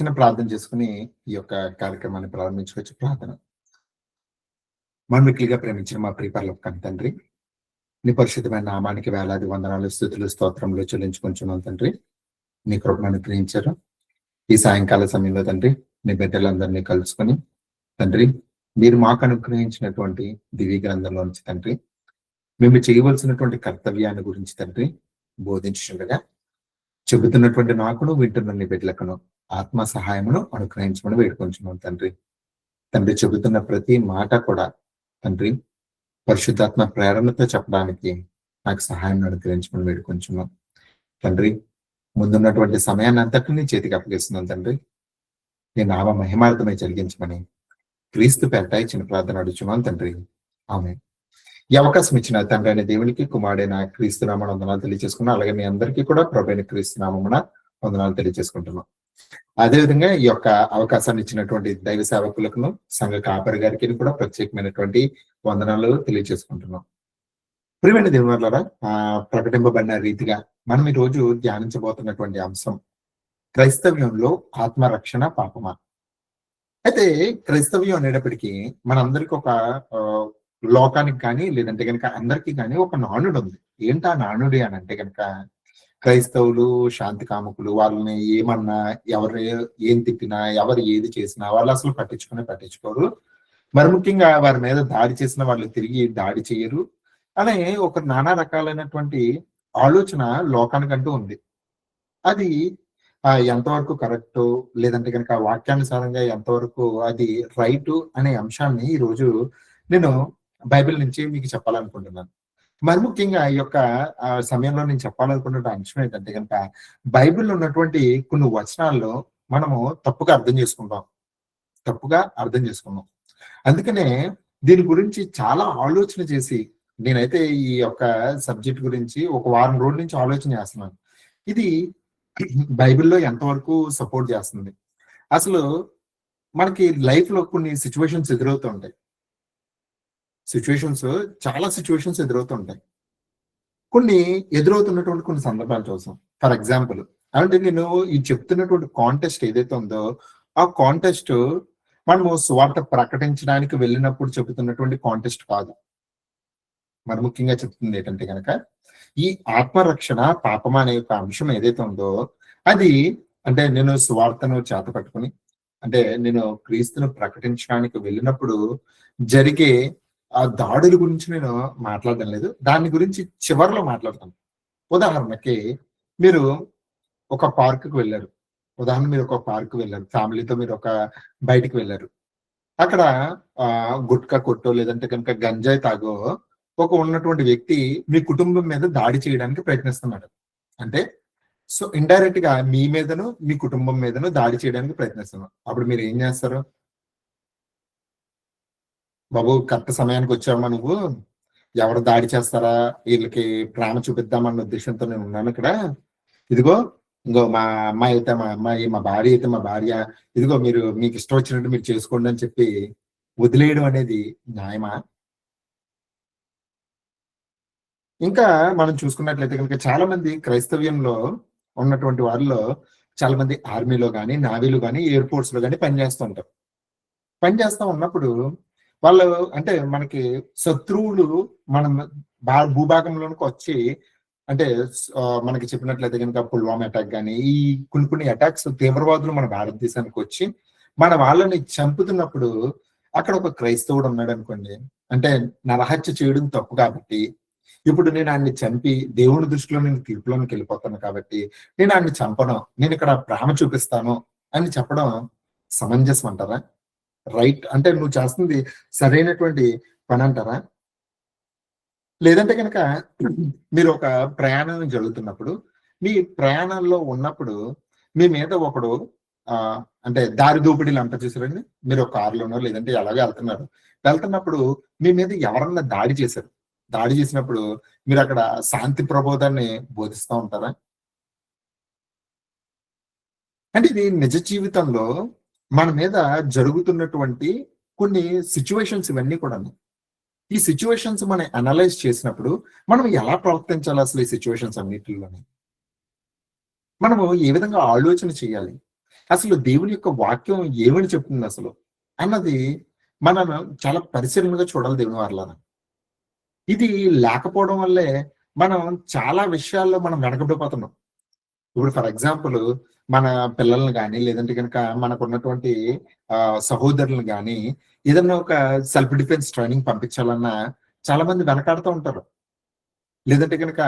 చిన్న ప్రార్థన చేసుకుని ఈ యొక్క కార్యక్రమాన్ని ప్రారంభించుకోవచ్చు. ప్రార్థన. మనమిక్కిలిగా ప్రేమించిన మా ప్రియపరలోకపు తండ్రి, నీ పరిశుద్ధమైన నామానికి వేలాది వందనాలు, స్తుతులు, స్తోత్రములు చెల్లించుకుంటున్నాం తండ్రి. నీ కృపను అనుగ్రహించారు. ఈ సాయంకాల సమయంలో తండ్రి, నీ బిడ్డలందరినీ కలుసుకొని తండ్రి, మీరు మాకు అనుగ్రహించినటువంటి దివ్య గ్రంథంలో నుంచి తండ్రి, మేము చేయవలసినటువంటి కర్తవ్యాన్ని గురించి తండ్రి బోధించుండగా, చెబుతున్నటువంటి నాకును వింటున్న నీ బిడ్డలకును ఆత్మ సహాయమును అనుగ్రహించమని వేడుకొంచున్నాం తండ్రి. తండ్రి, చెబుతున్న ప్రతి మాట కూడా తండ్రి పరిశుద్ధాత్మ ప్రేరణతో చెప్పడానికి నాకు సహాయం అనుగ్రహించమని వేడుకొంచున్నాం తండ్రి. ముందున్నటువంటి సమయాన్ని అంతటినీ చేతికి అప్పగిస్తున్నాం తండ్రి. నీ నామ మహిమార్థమై జరిగించమని క్రీస్తు పేరట చిన్న ప్రార్థన అడుగుచున్నాం తండ్రి. ఆమేన్. ఈ అవకాశం ఇచ్చిన తండ్రి అయిన దేవునికి, కుమారుడైన క్రీస్తు నామమున వందనాలు తెలియజేసుకున్నాం. అలాగే మీ అందరికీ కూడా ప్రభువైన క్రీస్తు నామమున వందనాలు తెలియజేసుకుంటున్నాం. అదేవిధంగా ఈ యొక్క అవకాశాన్ని ఇచ్చినటువంటి దైవ సేవకులకు, సంఘ కాపరి గారికి కూడా ప్రత్యేకమైనటువంటి వందనాలు తెలియజేసుకుంటున్నాం. ప్రియమైన దేవులారా, ప్రకటింపబడిన రీతిగా మనం ఈ రోజు ధ్యానించబోతున్నటువంటి అంశం క్రైస్తవ్యంలో ఆత్మరక్షణ పాపమా. అయితే క్రైస్తవ్యం అనేటప్పటికీ మనందరికి ఒక లోకానికి కానీ లేదంటే కనుక అందరికీ కానీ ఒక నానుడు ఉంది. ఏంటి ఆ నానుడి అని అంటే కనుక, క్రైస్తవులు శాంతి కాముకులు, వాళ్ళని ఏమన్నా, ఎవరు ఏం తిప్పినా, ఎవరు ఏది చేసినా వాళ్ళు అసలు పట్టించుకోరు. మరి ముఖ్యంగా వారి మీద దాడి చేసిన వాళ్ళు తిరిగి దాడి చేయరు అనే ఒక నానా రకాలైనటువంటి ఆలోచన లోకానికంటూ ఉంది. అది ఎంతవరకు కరెక్ట్, లేదంటే కనుక వాక్యానుసారంగా ఎంతవరకు అది రైట్ అనే అంశాన్ని ఈరోజు నేను బైబిల్ నుంచి మీకు చెప్పాలనుకుంటున్నాను. మరి ముఖ్యంగా ఈ యొక్క సమయంలో నేను చెప్పాలనుకున్న అంశం ఏంటంటే కనుక, బైబిల్లో ఉన్నటువంటి కొన్ని వచనాల్లో మనము తప్పుగా అర్థం చేసుకున్నాం. అందుకనే దీని గురించి చాలా ఆలోచన చేసి, నేనైతే ఈ యొక్క సబ్జెక్ట్ గురించి ఒక వారం రోజుల నుంచి ఆలోచన చేస్తున్నాను. ఇది బైబిల్లో ఎంతవరకు సపోర్ట్ చేస్తుంది? అసలు మనకి లైఫ్ లో కొన్ని సిచ్యువేషన్స్ ఎదురవుతూ ఉంటాయి. చాలా సిచ్యువేషన్స్ ఎదురవుతుంటాయి. కొన్ని ఎదురవుతున్నటువంటి కొన్ని సందర్భాలు చూసాం. ఫర్ ఎగ్జాంపుల్, అంటే నేను ఈ చెప్తున్నటువంటి కాంటెస్ట్ ఏదైతే ఉందో, ఆ కాంటెస్ట్ మనము సువార్త ప్రకటించడానికి వెళ్ళినప్పుడు చెబుతున్నటువంటి కాంటెస్ట్ కాదు. మరి ముఖ్యంగా చెప్తుంది ఏంటంటే కనుక, ఈ ఆత్మరక్షణ పాపమా అనే ఒక అంశం ఏదైతే ఉందో, అది అంటే నేను సువార్తను చేత పట్టుకుని, అంటే నేను క్రీస్తును ప్రకటించడానికి వెళ్ళినప్పుడు జరిగే ఆ దాడుల గురించి నేను మాట్లాడడం లేదు. దాని గురించి చివరిలో మాట్లాడతాను. ఉదాహరణకి, మీరు ఒక పార్క్కి వెళ్ళారు. మీరు ఒక పార్క్ వెళ్ళారు, ఫ్యామిలీతో మీరు ఒక బయటికి వెళ్ళారు. అక్కడ గుట్కా కొట్టో లేదంటే కనుక గంజాయి తాగో ఒక ఉన్నటువంటి వ్యక్తి మీ కుటుంబం మీద దాడి చేయడానికి ప్రయత్నిస్తున్నాడు. అంటే సో ఇండైరెక్ట్ గా మీ మీదను మీ కుటుంబం మీదను దాడి చేయడానికి ప్రయత్నిస్తున్నాడు. అప్పుడు మీరు ఏం చేస్తారు? బాబు, కరెక్ట్ సమయానికి వచ్చావా నువ్వు? ఎవరు దాడి చేస్తారా, వీళ్ళకి ప్రేమ చూపిద్దామన్న ఉద్దేశంతో నేను ఉన్నాను ఇక్కడ. ఇంకో మా అమ్మాయి అయితే మా అమ్మాయి, మా భార్య అయితే మా భార్య, ఇదిగో మీకు ఇష్టం వచ్చినట్టు మీరు చేసుకోండి అని చెప్పి వదిలేయడం అనేది న్యాయమా? ఇంకా మనం చూసుకున్నట్లయితే కనుక, చాలా మంది క్రైస్తవ్యంలో ఉన్నటువంటి వారిలో చాలా మంది ఆర్మీలో కానీ, నావీలో కానీ, ఎయిర్ ఫోర్స్ లో కానీ పనిచేస్తూ ఉన్నప్పుడు వాళ్ళు, అంటే మనకి శత్రువులు మన భూభాగంలోనికి వచ్చి, అంటే మనకి చెప్పినట్లయితే కనుక పుల్వామా అటాక్ కానీ, ఈ కొన్ని అటాక్స్ తీవ్రవాదులు మన భారతదేశానికి వచ్చి మన వాళ్ళని చంపుతున్నప్పుడు, అక్కడ ఒక క్రైస్తవుడు ఉన్నాడు అనుకోండి, అంటే నరహత్య చేయడం తప్పు కాబట్టి, ఇప్పుడు నేను ఆయన్ని చంపి దేవుని దృష్టిలో నేను తీర్పులోనికి వెళ్ళిపోతాను కాబట్టి నేను ఆయన్ని చంపను, నేను ఇక్కడ ప్రేమ చూపిస్తాను అని చెప్పడం సమంజసం అంటారా? రైట్ అంటే నువ్వు చేస్తుంది సరైనటువంటి పని అంటారా? లేదంటే కనుక మీరు ఒక ప్రయాణం జరుగుతున్నప్పుడు, మీ ప్రయాణంలో ఉన్నప్పుడు మీ మీద ఒకడు అంటే దారి దోపిడీలు అంట చూసారండి. మీరు ఒక కారులోనో లేదంటే ఎలాగో వెళ్తున్నప్పుడు మీ మీద ఎవరన్నా దాడి చేసినప్పుడు మీరు అక్కడ శాంతి ప్రబోధాన్ని బోధిస్తూ ఉంటారా? అంటే ఇది నిజ జీవితంలో మన మీద జరుగుతున్నటువంటి కొన్ని సిచ్యువేషన్స్ ఇవన్నీ కూడా. ఈ సిచ్యువేషన్స్ మనం అనలైజ్ చేసినప్పుడు మనం ఎలా ప్రవర్తించాలి? అసలు ఈ సిచ్యువేషన్స్ అన్నిటిలోని మనము ఏ విధంగా ఆలోచన చేయాలి? అసలు దేవుని యొక్క వాక్యం ఏమని చెప్తుంది అసలు అన్నది మనం చాలా పరిశీలనగా చూడాలి దేవుని వాళ్ళని. ఇది లేకపోవడం వల్లే మనం చాలా విషయాల్లో మనం వెనకబడిపోతున్నాం. ఇప్పుడు ఫర్ ఎగ్జాంపుల్ మన పిల్లల్ని గాని, లేదంటే గనక మనకున్నటువంటి సహోదరులను గాని, ఏదన్నా ఒక సెల్ఫ్ డిఫెన్స్ ట్రైనింగ్ పంపించాలన్నా చాలా మంది వెనకాడుతూ ఉంటారు. లేదంటే గనక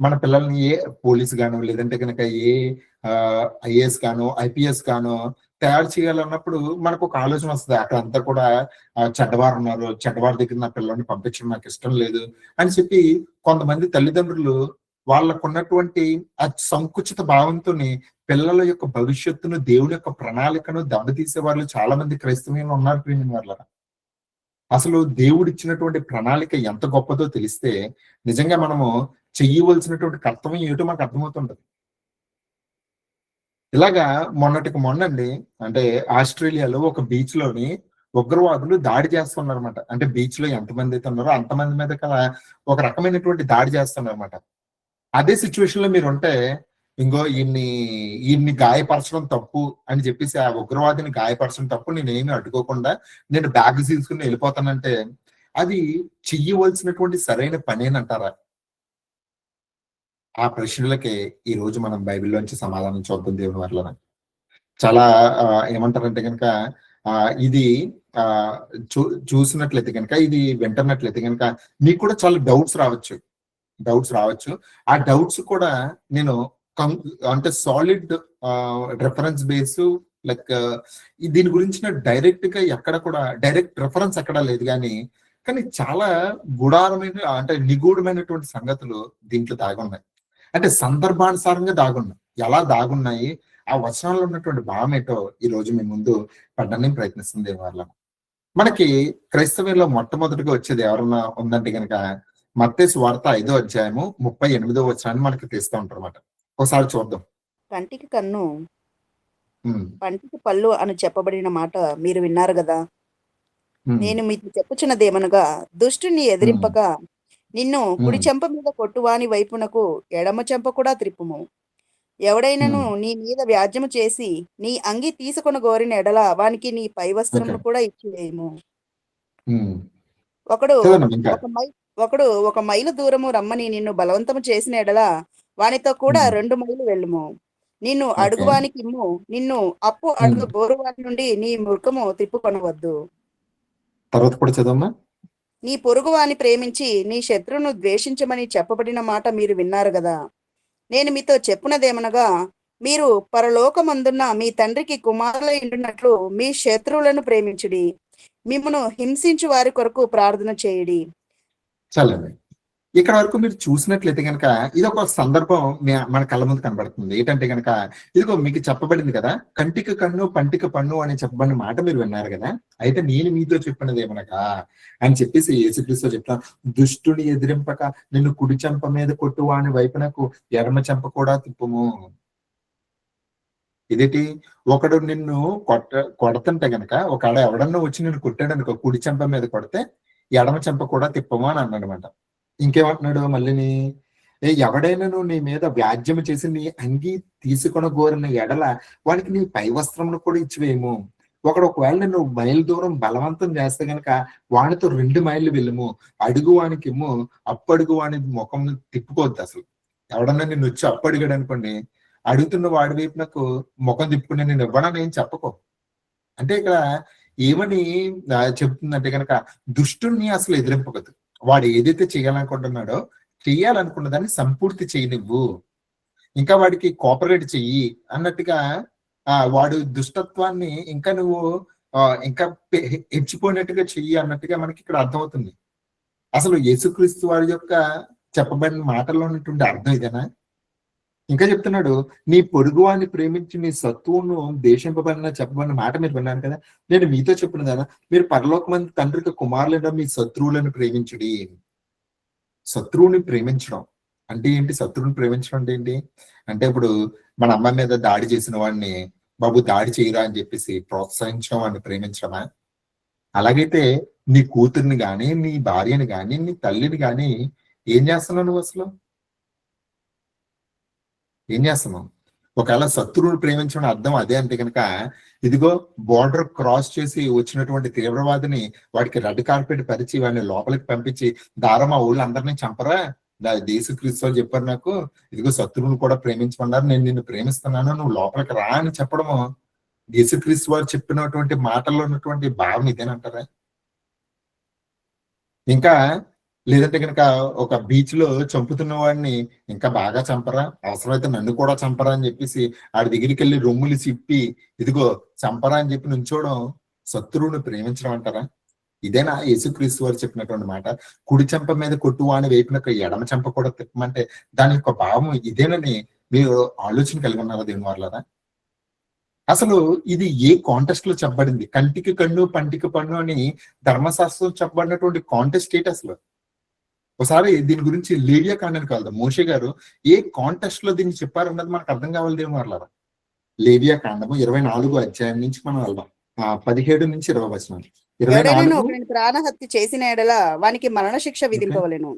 మన పిల్లల్ని ఏ పోలీస్ గానో, లేదంటే గనక ఏ ఐఏఎస్ గానో, ఐపీఎస్ గానో తయారు చేయాలన్నప్పుడు మనకొక ఆలోచన వస్తది. అక్కడంతా కూడా చెడ్డవారున్నారు. చెడ్డవారి దగ్గర నా పిల్లల్ని పంపించడం నాకిష్టం లేదు అని చెప్పి కొంతమంది తల్లిదండ్రులు వాళ్ళకున్నటువంటి ఆ సంకుచిత భావంతోని పిల్లల యొక్క భవిష్యత్తును, దేవుని యొక్క ప్రణాళికను దెబ్బతీసే వాళ్ళు చాలా మంది క్రైస్తవులు ఉన్నారు ప్రియమైన వాళ్ళరా. అసలు దేవుడిచ్చినటువంటి ప్రణాళిక ఎంత గొప్పదో తెలిస్తే నిజంగా మనము చెయ్యవలసినటువంటి కర్తవ్యం ఏమిటో మనకు అర్థమవుతుంటది. ఇలాగా మొన్నటికి మొన్నండి, అంటే ఆస్ట్రేలియాలో ఒక బీచ్ లోని ఉగ్రవాదులు దాడి చేస్తున్నారన్నమాట. అంటే బీచ్ లో ఎంతమంది అయితే ఉన్నారో అంతమంది మీద కదా ఒక రకమైనటువంటి దాడి చేస్తున్నారన్నమాట. అదే సిచ్యువేషన్ లో మీరుంటే ఇంగో ఈయన్ని గాయపరచడం తప్పు అని చెప్పేసి ఆ ఉగ్రవాదిని గాయపరచడం తప్పు, నేనేమి అడ్డుకోకుండా నేను బ్యాగ్ తీసుకుని వెళ్ళిపోతానంటే అది చెయ్యవలసినటువంటి సరైన పనేనంటారా? ఆ ప్రశ్నలకి ఈ రోజు మనం బైబిల్లోంచి సమాధానం చూద్దాం దేవుని వలన. చాలా ఏమంటారంటే గనక ఇది చూసినట్లయితే కనుక, ఇది వింటున్నట్లయితే కనుక మీకు కూడా చాలా డౌట్స్ రావచ్చు. ఆ డౌట్స్ కూడా నేను అంటే సాలిడ్ రెఫరెన్స్ బేస్ లైక్ దీని గురించిన డైరెక్ట్ గా ఎక్కడ కూడా డైరెక్ట్ రెఫరెన్స్ ఎక్కడా లేదు, కానీ చాలా గుడారమైన అంటే నిగూఢమైనటువంటి సంగతులు దీంట్లో దాగున్నాయి. అంటే సందర్భానుసారంగా దాగున్నాయి. ఎలా దాగున్నాయి, ఆ వచనాల్లో ఉన్నటువంటి భావం ఏంటో ఈ రోజు మీ ముందు పడ్డానికి ప్రయత్నిస్తుంది వాళ్ళ. మనకి క్రైస్తవ్యంలో మొట్టమొదటిగా వచ్చేది ఎవరన్నా ఉందంటే కనుక మత్తయి సువార్త 5వ అధ్యాయము 38వ వచనాన్ని మనకి తీస్తూ ఉంటారు అన్నమాట. ఒకసారి చూద్దాం. కంటికి కన్ను పంటికి పళ్ళు అని చెప్పబడిన మాట మీరు విన్నారు కదా. నేను మీకు చెప్పుచున్నదేమనగా, దుష్టుని ఎదిరింపక నిన్ను కుడి చెంప మీద కొట్టువాని వైపునకు ఎడమ చెంప కూడా త్రిప్పుము. ఎవడైనను నీ మీద వ్యాజ్యము చేసి నీ అంగి తీసుకొని గోరిన ఎడల వానికి నీ పై వస్త్రమును కూడా ఇచ్చివేయము. ఒకడు ఒక మైలు దూరము రమ్మని నిన్ను బలవంతము చేసిన ఎడల వానితో కూడా 2 మైళ్ళు వెళ్ళుము. నిన్ను అడుగువానికి ఇమ్ము, నిన్ను అప్పు అడుగు గోరువాని నుండి నీ ముఖము తిప్పుకొనవద్దు. తర్వాత కూడా చదవమ్మా. నీ పొరుగువాని ప్రేమించి నీ శత్రువును ద్వేషించమని చెప్పబడిన మాట మీరు విన్నారు కదా. నేను మీతో చెప్పునదేమనగా, మీరు పరలోకమందున్న మీ తండ్రికి కుమారులై ఉండునట్లు మీ శత్రువులను ప్రేమించుడి, మిమ్మును హింసించు వారి కొరకు ప్రార్థన చేయుడి. చాలండి. ఇక్కడ వరకు మీరు చూసినట్లయితే కనుక ఇది ఒక సందర్భం మన కళ్ళ ముందు కనబడుతుంది. ఏంటంటే కనుక ఇదిగో మీకు చెప్పబడింది కదా, కంటికి కన్ను పంటికి పన్ను అని చెప్పబడిన మాట మీరు విన్నారు కదా. అయితే నేను మీతో చెప్పినది ఏమనగా అని చెప్పేసి యేసుక్రీస్తు చెప్తాను, దుష్టుని ఎదిరింపక నిన్ను కుడి చెంప మీద కొట్టు వాని వైపునకు ఎడమ చెంప కూడా తిప్పుము. ఇదేంటి, ఒకడు నిన్ను కొడతంటే గనక ఒకడ ఎవడన్నా వచ్చి నిన్ను కొట్టాడు అనుకో, కుడి చెంప మీద కొడితే ఎడమ చెంప కూడా తిప్పము అని అన్నాడు అనమాట. ఇంకేమంటున్నాడు మళ్ళీని, ఎవడైనాను నీ మీద వ్యాజ్యము చేసి నీ అంగి తీసుకొని గోరిన ఎడల వానికి నీ పై వస్త్రమును కూడా ఇచ్చివేయము. ఒకవేళ నిన్ను మైలు దూరం బలవంతం చేస్తే గనక వానితో 2 మైళ్ళు వెళ్ళము. అడుగు వానికి ఇమ్ము, అప్పడుగు వాని ముఖం తిప్పుకోవద్దు. అసలు ఎవడన్నా నిన్ను వచ్చి అప్పు అడిగాడు అనుకోండి, అడుగుతున్న వాడి వైపు నాకు ముఖం తిప్పుకుని నేను ఇవ్వనని ఏం చెప్పకో. అంటే ఇక్కడ ఏమని చెప్తుందంటే కనుక దుష్టుని అసలు ఎదిరింపకదు. వాడు ఏదైతే చేయాలనుకుంటున్నాడో చెయ్యాలనుకున్న దాన్ని సంపూర్తి చేయనివ్వు, ఇంకా వాడికి కోఆపరేట్ చెయ్యి అన్నట్టుగా వాడు దుష్టత్వాన్ని ఇంకా నువ్వు ఇంకా హెచ్చిపోయినట్టుగా చెయ్యి అన్నట్టుగా మనకి ఇక్కడ అర్థమవుతుంది. అసలు యేసుక్రీస్తు వారి యొక్క చెప్పబడిన మాటల్లో ఉన్నటువంటి అర్థం ఇదేనా? ఇంకా చెప్తున్నాడు, నీ పొరుగువాన్ని ప్రేమించి నీ శత్రువును దేశింపబడిన చెప్పబడిన మాట మీరు విన్నారు కదా. నేను మీతో చెప్పిన కదా, మీరు పరలోకమందు తండ్రికి కుమారులైన మీ శత్రువులను ప్రేమించుడి. శత్రువుని ప్రేమించడం అంటే ఏంటి? శత్రువుని ప్రేమించడం అంటే ఏంటి అంటే, ఇప్పుడు మన అమ్మ మీద దాడి చేసిన వాడిని బాబు దాడి చేయరా అని చెప్పేసి ప్రోత్సహించడం, వాడిని ప్రేమించడమా? అలాగైతే నీ కూతుర్ని గాని, నీ భార్యని గాని, నీ తల్లిని గాని ఏం చేస్తున్నావు నువ్వు? అసలు ఏం చేస్తున్నావు? ఒకవేళ శత్రువుని ప్రేమించడం అర్థం అదే అంటే కనుక, ఇదిగో బోర్డర్ క్రాస్ చేసి వచ్చినటువంటి తీవ్రవాదిని వాడికి రెడ్ కార్పెట్ పరిచి వాడిని లోపలికి పంపించి, దారమా ఊళ్ళో అందరినీ చంపరా, యేసుక్రీస్తు వాళ్ళు చెప్పారు నాకు, ఇదిగో శత్రువుని కూడా ప్రేమించమన్నారు, నేను నిన్ను ప్రేమిస్తున్నాను, నువ్వు లోపలికి రా అని చెప్పడము యేసుక్రీస్తు వారు చెప్పినటువంటి మాటల్లో ఉన్నటువంటి భావం ఇదేనంటారా? ఇంకా లేదంటే కనుక ఒక బీచ్ లో చంపుతున్న వాడిని ఇంకా బాగా చంపరా, అవసరమైతే నన్ను కూడా చంపరా అని చెప్పేసి ఆడి దగ్గరికి వెళ్ళి రొమ్ములు సిప్పి ఇదిగో చంపరా అని చెప్పి నుంచోవడం శత్రువుని ప్రేమించడం అంటారా? ఇదేనా యేసుక్రీస్తు వారు చెప్పినటువంటి మాట? కుడి చెంప మీద కొట్టువాని వైపున ఎడమ చెంప కూడా తిప్పమంటే దాని యొక్క భావం ఇదేనని మీరు ఆలోచన కలిగి ఉన్నారా దేవుని వాళ్ళరా? అసలు ఇది ఏ కాంటెస్ట్ లో చెప్పబడింది? కంటికి కన్ను పంటికి పన్ను అని ధర్మశాస్త్రం చెప్పబడినటువంటి కాంటెస్ట్ ఏంటి అసలు? ఒకసారి దీని గురించి లేవియా కాండానికి వెళ్దాం. మోషే గారు ఏ కాంటెస్ట్ లో దీన్ని చెప్పారన్నది మనకు అర్థం కావాలి దేవుని వాళ్ళరా. లేవియా కాండము 24 అధ్యాయం నుంచి మనం వెళ్దాం. 17 నుంచి 20 వచనాలు. 24 ప్రాణహత్య చేసిన ఎడల వానికి మరణ శిక్ష విధింపవలెను.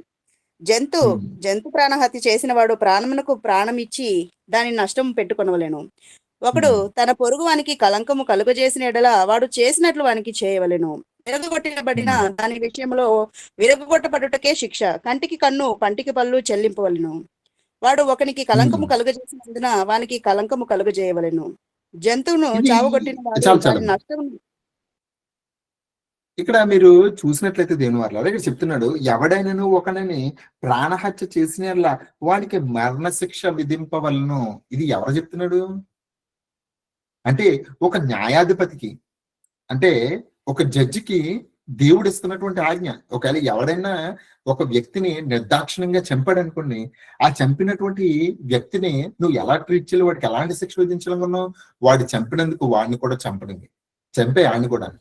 జంతు ప్రాణహత్య చేసిన వాడు ప్రాణమునకు ప్రాణం ఇచ్చి దాని నష్టం పెట్టుకొనవలెను. ఒకడు తన పొరుగు వానికి కలంకము కలుగజేసిన ఎడల వాడు చేసినట్లు వానికి చేయవలెను. విరగొట్టబడిన దాని విషయంలో విరగొట్టబడుటకే శిక్ష. కంటికి కన్ను పంటికి పళ్ళు చెల్లింపవలెను. వాడు ఒకనికి కలంకము కలుగజేసినందున వానికి కలంకము కలుగజేయవలెను. జంతువును చావగొట్టిన వాడు నష్టం. ఇక్కడ మీరు చూసినట్లయితే దేవుని వారు ఇక్కడ చెప్తున్నాడు, ఎవడైనాను ఒకనని ప్రాణహత్య చేసిన వాడికి మరణ శిక్ష విధింపవలను. ఇది ఎవరు చెప్తున్నాడు అంటే ఒక న్యాయాధిపతికి, అంటే ఒక జడ్జికి దేవుడు ఇస్తున్నటువంటి ఆజ్ఞ. ఒకవేళ ఎవడైనా ఒక వ్యక్తిని నిర్దాక్షిణ్యంగా చంపాడు అనుకోండి, ఆ చంపినటువంటి వ్యక్తిని నువ్వు ఎలా ట్రీట్ చేయాలి, వాడికి ఎలాంటి శిక్ష విధించాలనుకున్నావు? వాడు చంపినందుకు వాడిని కూడా చంపడింది, చంపే ఆయన కూడా.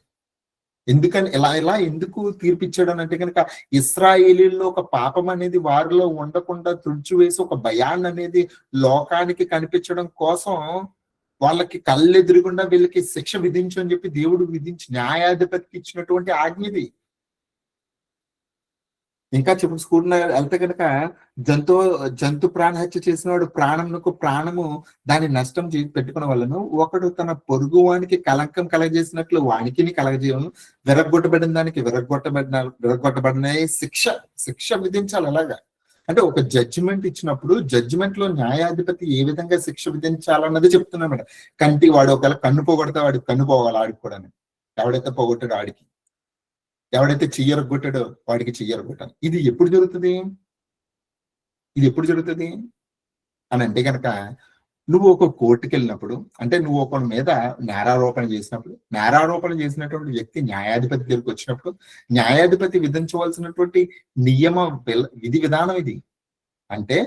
ఎందుకని ఇలా ఎందుకు తీర్పిచ్చాడు అని అంటే కనుక, ఇశ్రాయేలీల్లో ఒక పాపం అనేది వారిలో ఉండకుండా తుడిచివేసి ఒక భయాన్ని అనేది లోకానికి కనిపించడం కోసం వాళ్ళకి కళ్ళెదురుగుండా వీళ్ళకి శిక్ష విధించు అని చెప్పి దేవుడు విధించి న్యాయాధిపతికి ఇచ్చినటువంటి ఆజ్ఞది. ఇంకా చెప్పుకుంటున్నా వెళ్తే కనుక జంతు ప్రాణహత్య చేసిన వాడు ప్రాణమునకు ప్రాణము దాని నష్టం పెట్టుకున్న వాళ్ళను, ఒకడు తన పొరుగువానికి కలంకం కలగజేసినట్లు వానికి కలగజేయను, విరగొట్టబడిన దానికి విరగొట్టబడిన శిక్ష విధించాలి. అలాగా అంటే ఒక జడ్జిమెంట్ ఇచ్చినప్పుడు జడ్జిమెంట్ లో న్యాయాధిపతి ఏ విధంగా శిక్ష విధించాలన్నది చెప్తున్నాను మేడం. కంటి వాడు ఒకవేళ కన్ను పోగొడితే వాడికి కన్ను పోవాలి, ఆడికి కూడా. ఎవడైతే పోగొట్టాడో ఆడికి, ఎవడైతే చెయ్యరగొట్టాడో వాడికి చెయ్యరగొట్టాలి. ఇది ఎప్పుడు జరుగుతుంది అని అంటే కనుక, నువ్వు ఒక కోర్టుకి వెళ్ళినప్పుడు, అంటే నువ్వు ఒకరి మీద నేరారోపణ చేసినటువంటి వ్యక్తి న్యాయాధిపతి దగ్గరికి వచ్చినప్పుడు, న్యాయాధిపతి విధించవలసినటువంటి విధి విధానం ఇది. అంటే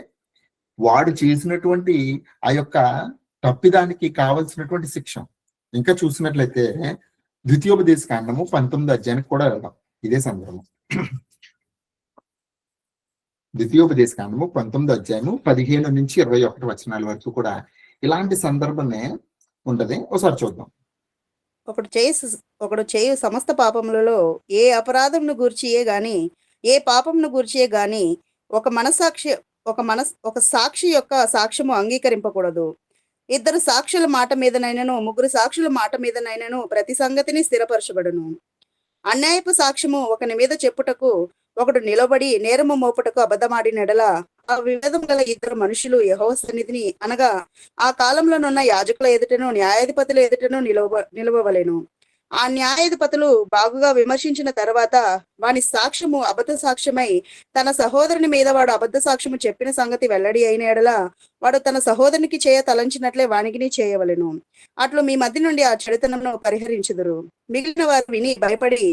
వాడు చేసినటువంటి ఆ యొక్క తప్పిదానికి కావలసినటువంటి శిక్ష. ఇంకా చూసినట్లయితే ద్వితీయోపదేశ కాండము 19 అధ్యాయానికి కూడా వెళ్దాం. ఇదే సందర్భం. ద్వితీయోపదేశ కాండము 19 అధ్యాయము 15 నుంచి 21 వచనాల వరకు కూడా ఇలాంటి సందర్భమే ఉంటది. ఒకసారి చూద్దాం. ఒకడు చేయు సమస్త పాపములలో ఏ అపరాధమును గూర్చియే గాని, ఏ పాపమును గూర్చియే గాని ఒక సాక్షి యొక్క సాక్ష్యము అంగీకరింపకూడదు. 2 సాక్షుల మాట మీదనైనను 3 సాక్షుల మాట మీదనైనను ప్రతి సంగతిని స్థిరపరచబడును. అన్యాయపు సాక్ష్యము ఒకని మీద చెప్పుటకు ఒకడు నిలబడి నేరము మోపుటకు అబద్ధమాడినడల ఆ వివేదం గల 2 మనుషులు యెహోవా సన్నిధిని, అనగా ఆ కాలంలోనున్న యాజకుల ఎదుటను న్యాయాధిపతుల ఎదుటను నిలవవలెను. ఆ న్యాయాధిపతులు బాగుగా విమర్శించిన తర్వాత వాని సాక్ష్యము అబద్ధ సాక్ష్యమై తన సహోదరుని మీద వాడు అబద్ధ సాక్ష్యము చెప్పిన సంగతి వెల్లడి అయిన ఎడల వాడు తన సహోదరునికి చేయ తలంచినట్లే వానికిని చేయవలెను. అట్లు మీ మధ్య నుండి ఆ చెడుతనమును పరిహరించుదురు. మిగిలిన వారు విని భయపడి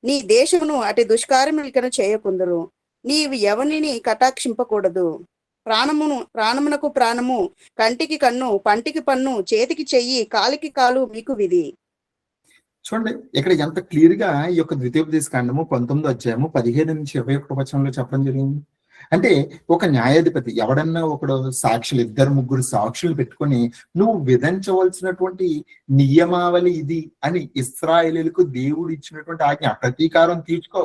నీ దేశమును అటు దుష్కార్యములను చేయకుందురు. నీవు ఎవరిని కటాక్షింపకూడదు. ప్రాణమునకు ప్రాణము, కంటికి కన్ను, పంటికి పన్ను, చేతికి చెయ్యి, కాలికి కాలు మీకు విధి. చూడండి ఇక్కడ ఎంత క్లియర్ గా ఈ యొక్క ద్వితీయోపదేశ కాండము 19 అధ్యాయము 15 నుంచి 21 వచనంలో చెప్పడం జరిగింది. అంటే ఒక న్యాయాధిపతి ఎవడన్నా ఒకడు సాక్షులు 2-3 సాక్షులు పెట్టుకొని నువ్వు విధించవలసినటువంటి నియమావళి ఇది అని ఇశ్రాయేలీయులకు దేవుడు ఇచ్చినటువంటి ఆజ్ఞ. ప్రతీకారం తీర్చుకో,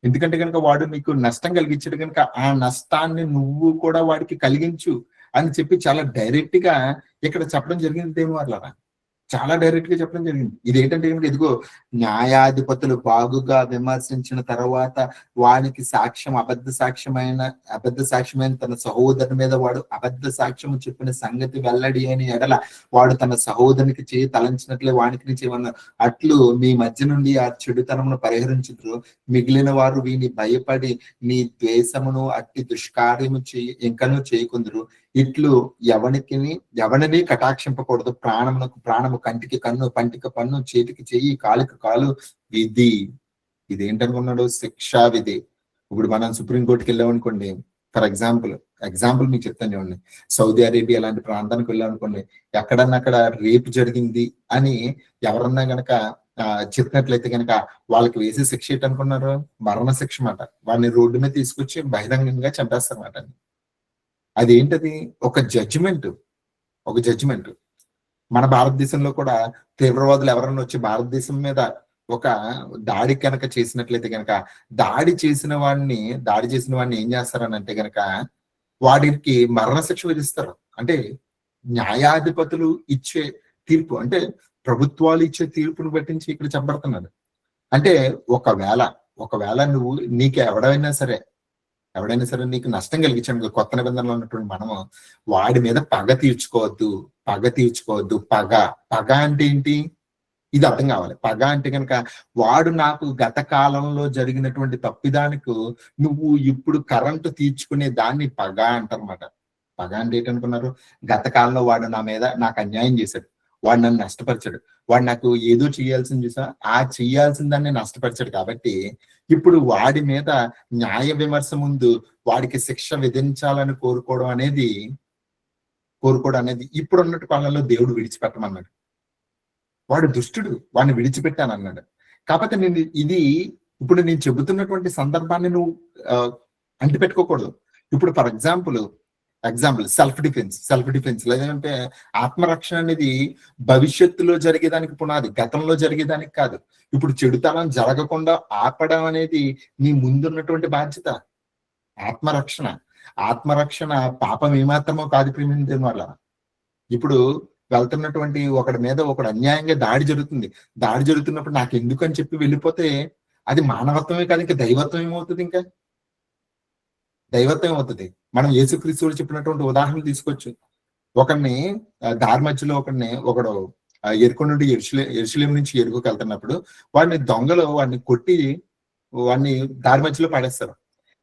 ఎందుకంటే కనుక వాడు నీకు నష్టం కలిగించాడు కనుక ఆ నష్టాన్ని నువ్వు కూడా వాడికి కలిగించు అని చెప్పి చాలా డైరెక్ట్ గా ఇక్కడ చెప్పడం జరిగింది దేవుని వల్ల. చాలా డైరెక్ట్ గా చెప్పడం జరిగింది. ఇదేంటంటే ఇదిగో న్యాయాధిపతులు బాగుగా విమర్శించిన తర్వాత వానికి అబద్ధ సాక్ష్యమైన తన సహోదరుని మీద వాడు అబద్ధ సాక్ష్యము చెప్పిన సంగతి వెల్లడి అని ఎడల వాడు తన సహోదరునికి చేయి తలంచినట్లే వానికి చేయమన్న అట్లు మీ మధ్య నుండి ఆ చెడుతనమును పరిహరించుదురు. మిగిలిన వారు వీని భయపడి నీ ద్వేషమును అట్టి దుష్కార్యము ఇంకనూ చేయకుందురు. ఇట్లు ఎవరిని కటాక్షింపకూడదు. ప్రాణము, కంటికి కన్ను, పంటికి పన్ను, చేతికి చెయ్యి, కాలుకి కాలు విధి. ఇదేంటనుకున్నాడు? శిక్షా విధి. ఇప్పుడు మనం సుప్రీంకోర్టుకి వెళ్ళామనుకోండి, ఫర్ ఎగ్జాంపుల్ మీకు చెప్తాను చూడండి. సౌదీ అరేబియా లాంటి ప్రాంతానికి వెళ్ళామనుకోండి, ఎక్కడన్నా అక్కడ రేపు జరిగింది అని ఎవరన్నా గనక చెప్పినట్లయితే కనుక వాళ్ళకి వేసే శిక్ష ఏంటనుకున్నారు? మరణ శిక్ష మాట. వాడిని రోడ్డు మీద తీసుకొచ్చి బహిరంగంగా చంపేస్తారన్నమాట. అదేంటది? ఒక జడ్జిమెంట్. మన భారతదేశంలో కూడా తీవ్రవాదులు ఎవరన్నా వచ్చి భారతదేశం మీద ఒక దాడి కనుక చేసినట్లయితే కనుక దాడి చేసిన వాడిని ఏం చేస్తారని అంటే కనుక వాడికి మరణశిక్ష విధిస్తారు. అంటే న్యాయాధిపతులు ఇచ్చే తీర్పు, అంటే ప్రభుత్వాలు ఇచ్చే తీర్పును బట్టించి ఇక్కడ చెప్పబడుతున్నది. అంటే ఒకవేళ నువ్వు నీకు ఎవడైనా సరే నీకు నష్టం కలిగించాడు, కొత్త నిబంధనలు ఉన్నటువంటి మనము వాడి మీద పగ తీర్చుకోవద్దు. పగ అంటే ఏంటి? ఇది అర్థం కావాలి. పగ అంటే కనుక వాడు నాకు గత కాలంలో జరిగినటువంటి తప్పిదానికి నువ్వు ఇప్పుడు కరెంటు తీర్చుకునే దాన్ని పగ అంటారన్నమాట. పగ అంటే ఏంటనుకున్నారు? గత కాలంలో వాడు నాకు అన్యాయం చేశాడు, వాడు నన్ను నష్టపరిచాడు, వాడు నాకు ఏదో చేయాల్సింది చేయాల్సిన దాన్ని నష్టపరిచాడు. కాబట్టి ఇప్పుడు వాడి మీద న్యాయ విమర్శ ముందు వాడికి శిక్ష విధించాలని కోరుకోవడం అనేది ఇప్పుడు ఉన్నట్టు కాలంలో దేవుడు విడిచిపెట్టమన్నాడు. వాడు దుష్టుడు, వాడిని విడిచిపెట్టానన్నాడు. కాకపోతే ఇప్పుడు నేను చెబుతున్నటువంటి సందర్భాన్ని నువ్వు అంటిపెట్టుకోకూడదు. ఇప్పుడు ఫర్ ఎగ్జాంపుల్ సెల్ఫ్ డిఫెన్స్ లేదంటే ఆత్మరక్షణ అనేది భవిష్యత్తులో జరిగేదానికి పునాది, గతంలో జరిగేదానికి కాదు. ఇప్పుడు చెడుతనం జరగకుండా ఆపడం అనేది నీ ముందున్నటువంటి బాధ్యత. ఆత్మరక్షణ పాపం ఏమాత్రమో కాదు ప్రేమించడం వల్ల. ఇప్పుడు వెళ్తున్నటువంటి ఒకడి మీద ఒకడు అన్యాయంగా దాడి జరుగుతున్నప్పుడు నాకు ఎందుకు అని చెప్పి వెళ్ళిపోతే అది మానవత్వమే కాదు, ఇంకా దైవత్వం ఏమవుతుంది? ఇంకా దైవత్వం అవుతుంది. మనం యేసుక్రీస్తు చెప్పినటువంటి ఉదాహరణ తీసుకోవచ్చు. ఒకడిని దారి మధ్యలో ఒకడు ఎరుకు నుండి యెరూషలేము నుంచి ఎరుకుకి వెళ్తున్నప్పుడు దొంగలు వాడిని కొట్టి వాడిని దారి మధ్యలో పడేస్తారు.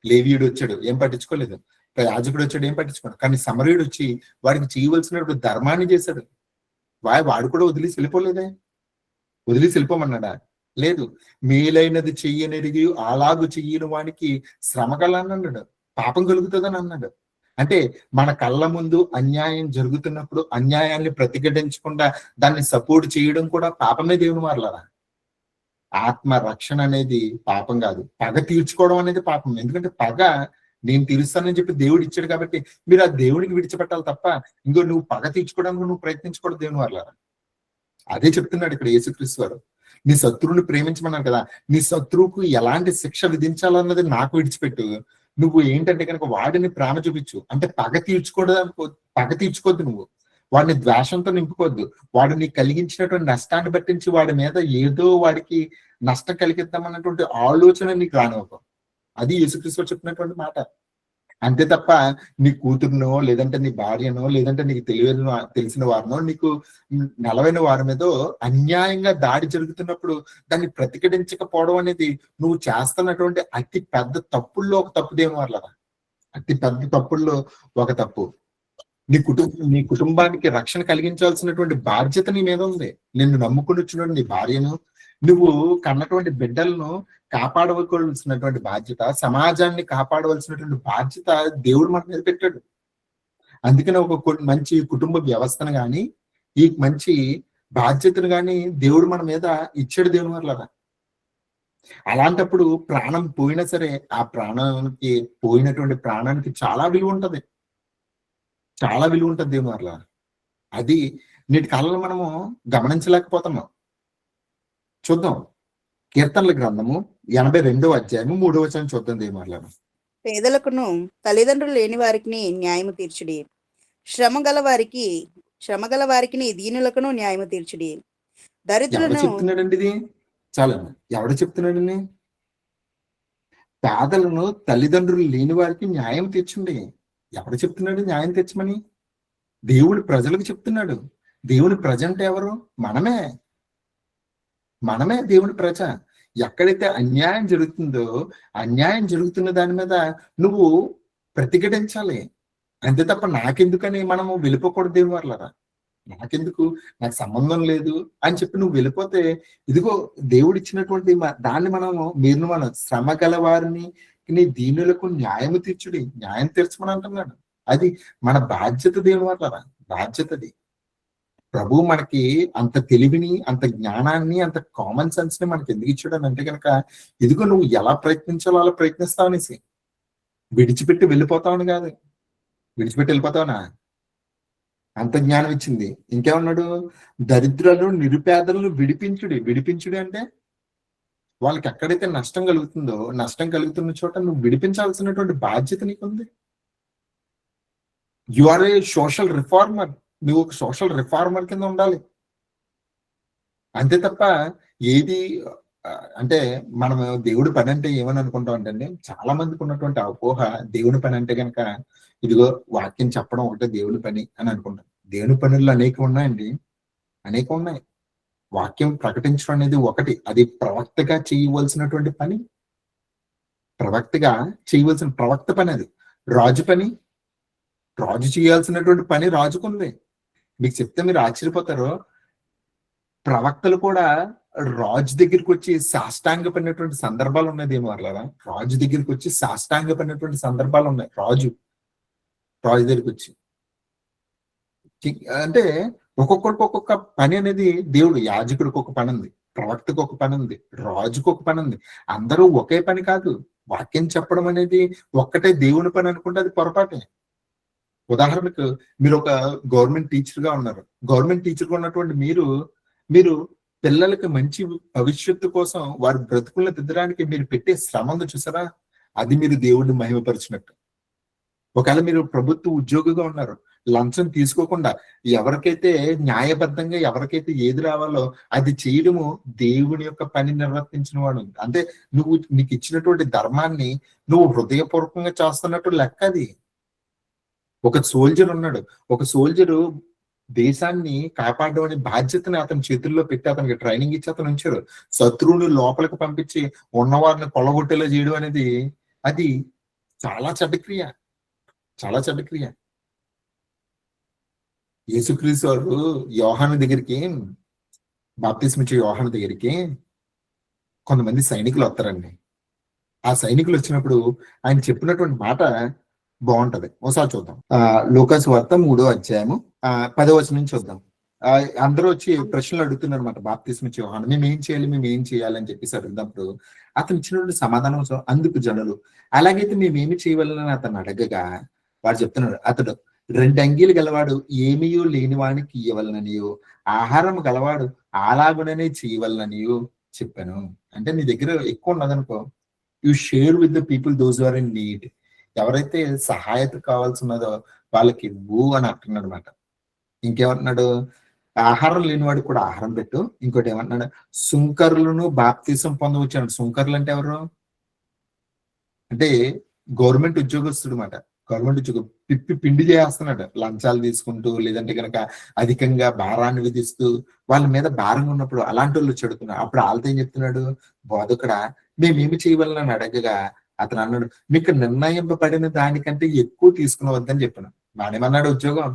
లేవీయుడు వచ్చాడు, ఏం పట్టించుకోలేదు. యాజకుడు వచ్చాడు, ఏం పట్టించుకోడు. కానీ సమరయుడు వచ్చి వాడికి చేయవలసినటువంటి ధర్మాన్ని చేశాడు. వాడు కూడా వదిలేసి వెళ్ళిపోమన్నాడా? లేదు. మేలైనది చెయ్యనెరిగి అలాగు చెయ్యని వానికి శ్రమ కలనన్నాడు, పాపం కలుగుతుందని అన్నాడు. అంటే మన కళ్ళ ముందు అన్యాయం జరుగుతున్నప్పుడు అన్యాయాన్ని ప్రతిఘటించకుండా దాన్ని సపోర్ట్ చేయడం కూడా పాపమే దేవుని మారలారా. ఆత్మరక్షణ అనేది పాపం కాదు, పగ తీర్చుకోవడం అనేది పాపం. ఎందుకంటే పగ నేను తీరుస్తానని చెప్పి దేవుడు ఇచ్చాడు కాబట్టి మీరు ఆ దేవుడికి విడిచిపెట్టాలి తప్ప నువ్వు పగ తీర్చుకోవడానికి నువ్వు ప్రయత్నించకూడదు దేవుని మారలారా. అదే చెప్తున్నాడు ఇక్కడ యేసుక్రీస్తు వారు. నీ శత్రువుని ప్రేమించమన్నారు కదా, నీ శత్రువుకు ఎలాంటి శిక్ష విధించాలన్నది నాకు విడిచిపెట్టు. నువ్వు ఏంటంటే కనుక వాడిని ప్రేమ చూపించు. అంటే పగ తీర్చుకోవద్దు. నువ్వు వాడిని ద్వేషంతో నింపుకోవద్దు. వాడు నీకు కలిగించినటువంటి నష్టాన్ని బట్టించి వాడి మీద ఏదో వాడికి నష్టం కలిగిద్దామన్నటువంటి ఆలోచన నీకు రానివ్వకు. అది యేసుక్రీస్తు చెప్పినటువంటి మాట. అంతే తప్ప నీ కూతురునో లేదంటే నీ భార్యనో లేదంటే నీకు తెలిసిన వారినో నీకు నలవైన వారి మీద అన్యాయంగా దాడి జరుగుతున్నప్పుడు దాన్ని ప్రతిఘటించకపోవడం అనేది నువ్వు చేస్తున్నటువంటి అతి పెద్ద తప్పుల్లో ఒక తప్పు దేవుని వల్ల. అతి పెద్ద తప్పుల్లో ఒక తప్పు. నీ కుటుంబానికి రక్షణ కలిగించాల్సినటువంటి బాధ్యత నీ మీద ఉంది. నిన్ను నమ్ముకుని వచ్చిన నీ భార్యను, నువ్వు కన్నటువంటి బిడ్డలను కాపాడవలసినటువంటి బాధ్యత, సమాజాన్ని కాపాడవలసినటువంటి బాధ్యత దేవుడు మన మీద పెట్టాడు. అందుకని ఒక మంచి కుటుంబ వ్యవస్థను గాని ఈ మంచి బాధ్యతను గాని దేవుడు మన మీద ఇచ్చాడు దేవుని వల్ల. అలాంటప్పుడు ప్రాణం పోయినా సరే ఆ పోయినటువంటి ప్రాణానికి చాలా విలువ ఉంటది, దేవుని వల్ల. అది నేటి కాలంలో మనము గమనించలేకపోతున్నాం. చూద్దాం కీర్తనల గ్రంథము 82వ అధ్యాయము 3వ వచనం చూద్దాం దేవుని వల్ల. పేదలకును తల్లిదండ్రులు లేని వారికి న్యాయము తీర్చుడి, శ్రమగల వారికి దీనులకును న్యాయము తీర్చుడి. ఎవడు దరిద్రులను చెప్తున్నాడండి ఇది? చాలండి. ఎవడు చెప్తున్నాడండి? పేదలను, తల్లిదండ్రులు లేని వారికి న్యాయం తీర్చండి. ఎవడు చెప్తున్నాడు న్యాయం తీర్చమని? దేవుడు ప్రజలకు చెప్తున్నాడు. దేవుని ప్రజ అంటే ఎవరు? మనమే. మనమే దేవుని ప్రజ. ఎక్కడైతే అన్యాయం జరుగుతుందో, అన్యాయం జరుగుతున్న దాని మీద నువ్వు ప్రతిఘటించాలి. అంతే తప్ప నాకెందుకని మనము వెళ్ళిపోకూడదు. దేవుని వాళ్ళరా, నాకెందుకు, నాకు సంబంధం లేదు అని చెప్పి నువ్వు వెళ్ళిపోతే, ఇదిగో దేవుడు ఇచ్చినటువంటి దాన్ని మనం శ్రమ గల వారిని దీనులకు న్యాయము తీర్చుడి, న్యాయం తీర్చమని అంటున్నాడు. అది మన బాధ్యత. దేవుని వాళ్ళరా, బాధ్యతది. ప్రభు మనకి అంత తెలివిని, అంత జ్ఞానాన్ని, అంత కామన్ సెన్స్ ని మనకి ఎందుకు ఇచ్చాడని అంటే కనుక, ఇదిగో నువ్వు ఎలా ప్రయత్నించాలో అలా ప్రయత్నిస్తావు అనేసి. విడిచిపెట్టి వెళ్ళిపోతావని కాదు. విడిచిపెట్టి వెళ్ళిపోతావునా? అంత జ్ఞానం ఇచ్చింది. ఇంకేమన్నాడు? దరిద్రులను, నిరుపేదలను విడిపించుడి అంటే వాళ్ళకి ఎక్కడైతే నష్టం కలుగుతుందో, నష్టం కలుగుతున్న చోట నువ్వు విడిపించాల్సినటువంటి బాధ్యత నీకుంది. You are a social reformer. నువ్వు ఒక సోషల్ రిఫార్మర్ కింద ఉండాలి. అంతే తప్ప ఏది అంటే మనం దేవుడి పని అంటే ఏమని అనుకుంటాం అంటే, చాలా మందికి ఉన్నటువంటి అపోహ, దేవుని పని అంటే కనుక ఇదిగో వాక్యం చెప్పడం ఒకటే దేవుని పని అని అనుకుంటాం. దేవుని పనుల్లో అనేకం ఉన్నాయండి, అనేకం ఉన్నాయి. వాక్యం ప్రకటించడం అనేది ఒకటి, అది ప్రవక్తగా చేయవలసినటువంటి పని. ప్రవక్త పని అది. రాజు పని, రాజు చేయాల్సినటువంటి పని రాజుకుంది. మీకు చెప్తే మీరు ఆశ్చర్యపోతారు. ప్రవక్తలు కూడా రాజు దగ్గరికి వచ్చి సాష్టాంగపడినటువంటి సందర్భాలు ఉన్నాయి. దేని వల్ల రాజు దగ్గరికి వచ్చి సాష్టాంగపడినటువంటి సందర్భాలు ఉన్నాయి. రాజు దగ్గరికి వచ్చి, అంటే ఒక్కొక్కరికి ఒక్కొక్క పని అనేది దేవుడు. యాజకుడికి ఒక పని ఉంది, ప్రవక్తకు ఒక పని ఉంది, రాజుకు ఒక పని ఉంది. అందరూ ఒకే పని కాదు. వాక్యం చెప్పడం అనేది ఒక్కటే దేవుని పని అనుకుంటే అది పొరపాటే. ఉదాహరణకు మీరు ఒక గవర్నమెంట్ టీచర్ గా ఉన్నారు. గవర్నమెంట్ టీచర్ గా ఉన్నటువంటి మీరు పిల్లలకి మంచి భవిష్యత్తు కోసం వారి బ్రతుకులను దిద్దడానికి మీరు పెట్టే శ్రమ ఉంది చూసారా, అది మీరు దేవుడిని మహిమపరిచినట్టు. ఒకవేళ మీరు ప్రభుత్వ ఉద్యోగిగా ఉన్నారు, లంచం తీసుకోకుండా ఎవరికైతే న్యాయబద్ధంగా ఎవరికైతే ఏది రావాలో అది చేయడము దేవుని యొక్క పని నిర్వర్తించిన వాడు. అంటే నీకు ఇచ్చినటువంటి ధర్మాన్ని నువ్వు హృదయపూర్వకంగా చేస్తున్నట్టు లెక్క అది. ఒక సోల్జర్ ఉన్నాడు. ఒక సోల్జరు దేశాన్ని కాపాడడం అనే బాధ్యతని అతని చేతుల్లో పెట్టి అతనికి ట్రైనింగ్ ఇచ్చి అతను ఉంచారు. శత్రువుని లోపలికి పంపించి ఉన్నవారిని కొల్లగొట్టేలా చేయడం అనేది అది చాలా చెడ్డక్రియ, చాలా చెడ్డక్రియ. యేసుక్రీస్తు వారు యోహాను దగ్గరికి, బాప్తిస్మం ఇచ్చే యోహాను దగ్గరికి కొంతమంది సైనికులు వస్తారండి. ఆ సైనికులు వచ్చినప్పుడు ఆయన చెప్పినటువంటి మాట బాగుంటది, ఒకసారి చూద్దాం. లూకాసు వార్త 3వ అధ్యాయము 10వ వచనం చూద్దాం. అందరూ వచ్చి ప్రశ్నలు అడుగుతున్నారు అనమాట. బాప్తిస్మం ఇచ్చే యోహాను, మేము ఏం చేయాలి అని చెప్పేసి అడిగినప్పుడు అతను ఇచ్చినటువంటి సమాధానం, అందుకు జనులు, అలాగైతే మేమేమి చేయవాలని అతను అడగగా వాడు చెప్తున్నాడు, అతడు 2 అంగీలు గలవాడు ఏమీయో లేని వానికి ఇయ్యవలననియో, ఆహారం గలవాడు అలాగుననే చేయవలననియో చెప్పాను. అంటే నీ దగ్గర ఎక్కువ ఉన్నదనుకో, you share with the people those are in need. ఎవరైతే సహాయత కావాల్సి ఉన్నదో వాళ్ళకి ఇవ్వు అని అంటున్నాడు అనమాట. ఇంకేమంటున్నాడు? ఆహారం లేనివాడు కూడా ఆహారం పెట్టు. ఇంకోటి ఏమంటున్నాడు? సుంకరులను బాప్తిసం పొందవచ్చు. సుంకరులు అంటే ఎవరు? అంటే గవర్నమెంట్ ఉద్యోగస్తుడు అనమాట. గవర్నమెంట్ ఉద్యోగం పిండి చేస్తున్నాడు, లంచాలు తీసుకుంటూ, లేదంటే కనుక అధికంగా భారాన్ని విధిస్తూ వాళ్ళ మీద భారంగా ఉన్నప్పుడు అలాంటి వాళ్ళు చెడుతున్నారు. అప్పుడు వాళ్ళతో ఏం చెప్తున్నాడు? బోధకుడా, మేమేమి చేయవలని అడగగా అతను అన్నాడు, మీకు నిర్ణయింపబడిన దానికంటే ఎక్కువ తీసుకునవద్దని చెప్పాను. మానేమన్నాడు ఉద్యోగం.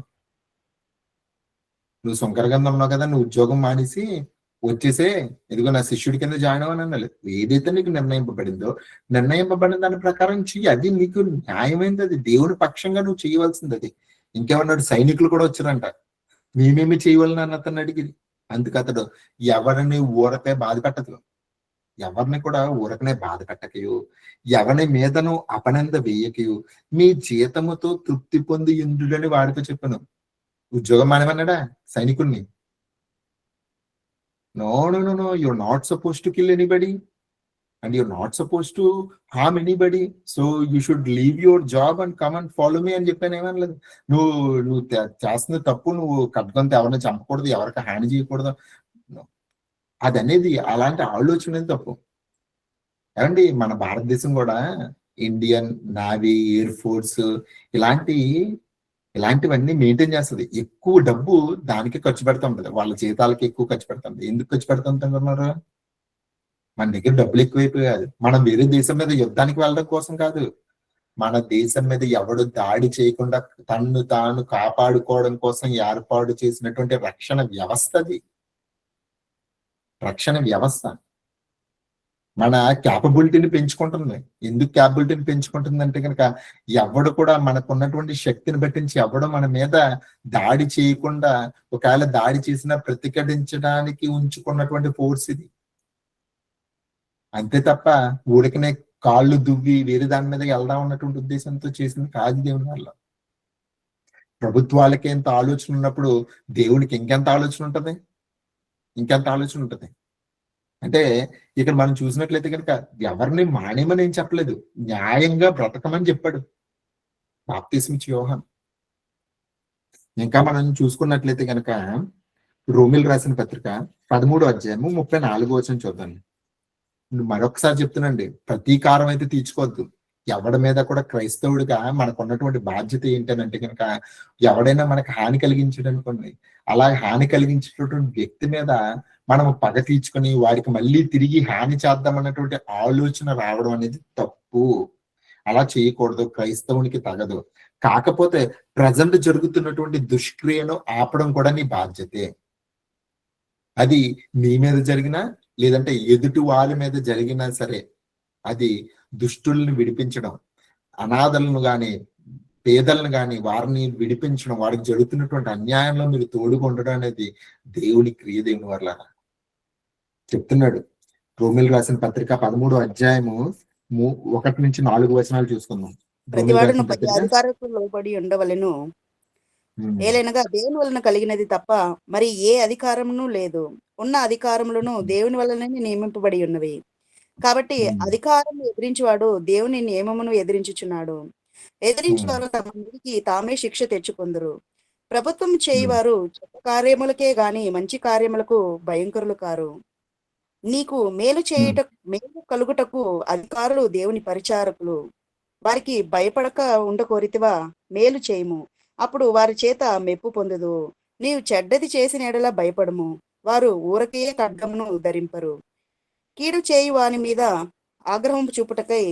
నువ్వు సుంకరగంధం ఉన్నావు కదా, నువ్వు ఉద్యోగం మానేసి వచ్చేసే, ఇదిగో నా శిష్యుడి కింద జాయిన్ అవ్వని అన్నాడు. ఏదైతే నీకు నిర్ణయింపబడిందో నిర్ణయింపబడిన దాని ప్రకారం చెయ్యి. అది నీకు న్యాయమైంది, అది దేవుని పక్షంగా నువ్వు చేయవలసింది. అది ఇంకేమన్నాడు? సైనికులు కూడా వచ్చారంట. మేమేమి చేయవాలని అని అతను అడిగింది. అందుకు అతడు, ఎవరిని ఊరకే బాధ పెట్టదు, ఎవరిని కూడా ఊరకనే బాధ పెట్టకయు, ఎవరి మీదను అపనంద వేయకయు, మీ జీతముతో తృప్తి పొంది ఇంద్రుడని వాడితో చెప్పాను. ఉద్యోగం మానేమన్నాడా సైనికుల్ని? No, you're not supposed to kill anybody. and you're not supposed to harm anybody, so you should leave your job and come and follow me అని చెప్పాను. ఏమనలేదు. నువ్వు నువ్వు చేస్తున్న తప్పు, నువ్వు కట్టుకొని ఎవరిని చంపకూడదు, ఎవరికి హాని చేయకూడదు, అది అనేది అలాంటి ఆలోచన అనేది తప్పు. ఏమండి మన భారతదేశం కూడా ఇండియన్ నేవీ, ఎయిర్ ఫోర్స్ ఇలాంటివన్నీ మెయింటైన్ చేస్తుంది. ఎక్కువ డబ్బు దానికి ఖర్చు పెడతా ఉంటుంది, వాళ్ళ జీతాలకి ఎక్కువ ఖర్చు పెడుతుంది. ఎందుకు ఖర్చు పెడుతుంటున్నారు? మన దగ్గర డబ్బులు ఎక్కువైపోయాది. మనం వేరే దేశం మీద యుద్ధానికి వెళ్ళడం కోసం కాదు, మన దేశం మీద ఎవడు దాడి చేయకుండా తన్ను తాను కాపాడుకోవడం కోసం ఏర్పాటు చేసినటువంటి రక్షణ వ్యవస్థ అది. రక్షణ వ్యవస్థ మన క్యాపబిలిటీని పెంచుకుంటుంది. ఎందుకు క్యాపబిలిటీని పెంచుకుంటుంది అంటే కనుక ఎవడు కూడా మనకున్నటువంటి శక్తిని బట్టించి ఎవడు మన మీద దాడి చేయకుండా, ఒకవేళ దాడి చేసినా ప్రతిఘటించడానికి ఉంచుకున్నటువంటి ఫోర్స్ ఇది. అంతే తప్ప ఊరికనే కాళ్ళు దువ్వి వేరే దాని మీద వెళ్దాం అన్నటువంటి ఉద్దేశంతో చేసింది కాదు దేవుని వల్ల. ప్రభుత్వాలకి ఎంత ఆలోచన ఉన్నప్పుడు దేవునికి ఇంకెంత ఆలోచన ఉంటది, ఇంకెంత ఆలోచన ఉంటది. అంటే ఇక్కడ మనం చూసినట్లయితే కనుక ఎవరిని మానేమని ఏం చెప్పలేదు, న్యాయంగా బ్రతకమని చెప్పాడు బాప్తిస్మిచ్చి యోహాను. ఇంకా మనం చూసుకున్నట్లయితే కనుక రోమిల్ రాసిన పత్రిక 13వ అధ్యాయము 34వ వచనం చూద్దాం. మరొకసారి చెప్తున్నాండి, ప్రతీకారం అయితే తీర్చుకోవద్దు. ఎవడి మీద కూడా క్రైస్తవుడిగా మనకు ఉన్నటువంటి బాధ్యత ఏంటనంటే కనుక ఎవడైనా మనకు హాని కలిగించడనుకోండి, అలా హాని కలిగించేటటువంటి వ్యక్తి మీద మనము పగ తీర్చుకొని వారికి మళ్ళీ తిరిగి హాని చేద్దామన్నటువంటి ఆలోచన రావడం అనేది తప్పు. అలా చేయకూడదు, క్రైస్తవునికి తగదు. కాకపోతే ప్రజెంట్ జరుగుతున్నటువంటి దుష్క్రియను ఆపడం కూడా నీ బాధ్యతే. అది నీ మీద జరిగినా లేదంటే ఎదుటి వారి మీద జరిగినా సరే, అది దుష్టుల్ని విడిపించడం, అనాథలను గాని పేదలను గాని వారిని విడిపించడం, వారికి జరుగుతున్నటువంటి అన్యాయంలో మీరు తోడుగా ఉండడం అనేది దేవుని క్రియ. దేవుని వల్ల చెప్తున్నాడు. రోమిల్ రాసిన పత్రిక 13వ అధ్యాయము 1 నుంచి 4 వచనాలు చూసుకుందాం. ప్రతివాడును అధికారకు లోబడి ఉండవలెను, ఏలైనగా దేవుని వలన కలిగినది తప్ప మరి ఏ అధికారమును లేదు. ఉన్న అధికారములను దేవుని వలన నియమింపబడి ఉన్నవి. కాబట్టి అధికారం ఎదిరించేవాడు దేవుని నియమమును ఎదిరించుచున్నాడు. ఎదిరించేవారు తమ మీదికి తామే శిక్ష తెచ్చుకొందురు. ప్రభుత్వం చేయువారు చెడ్డ కార్యములకే గాని మంచి కార్యములకు భయంకరులు కారు. నీకు మేలు కలుగుటకు అధికారులు దేవుని పరిచారకులు. వారికి భయపడక ఉండకోరితివా? మేలు చేయము, అప్పుడు వారి చేత మెప్పు పొందుదు. నీవు చెడ్డది చేసిన ఎడల భయపడము, వారు ఊరకే ఖడ్గమును ధరింపరు. కీడు చేయు వాని మీద ఆగ్రహం చూపుటకై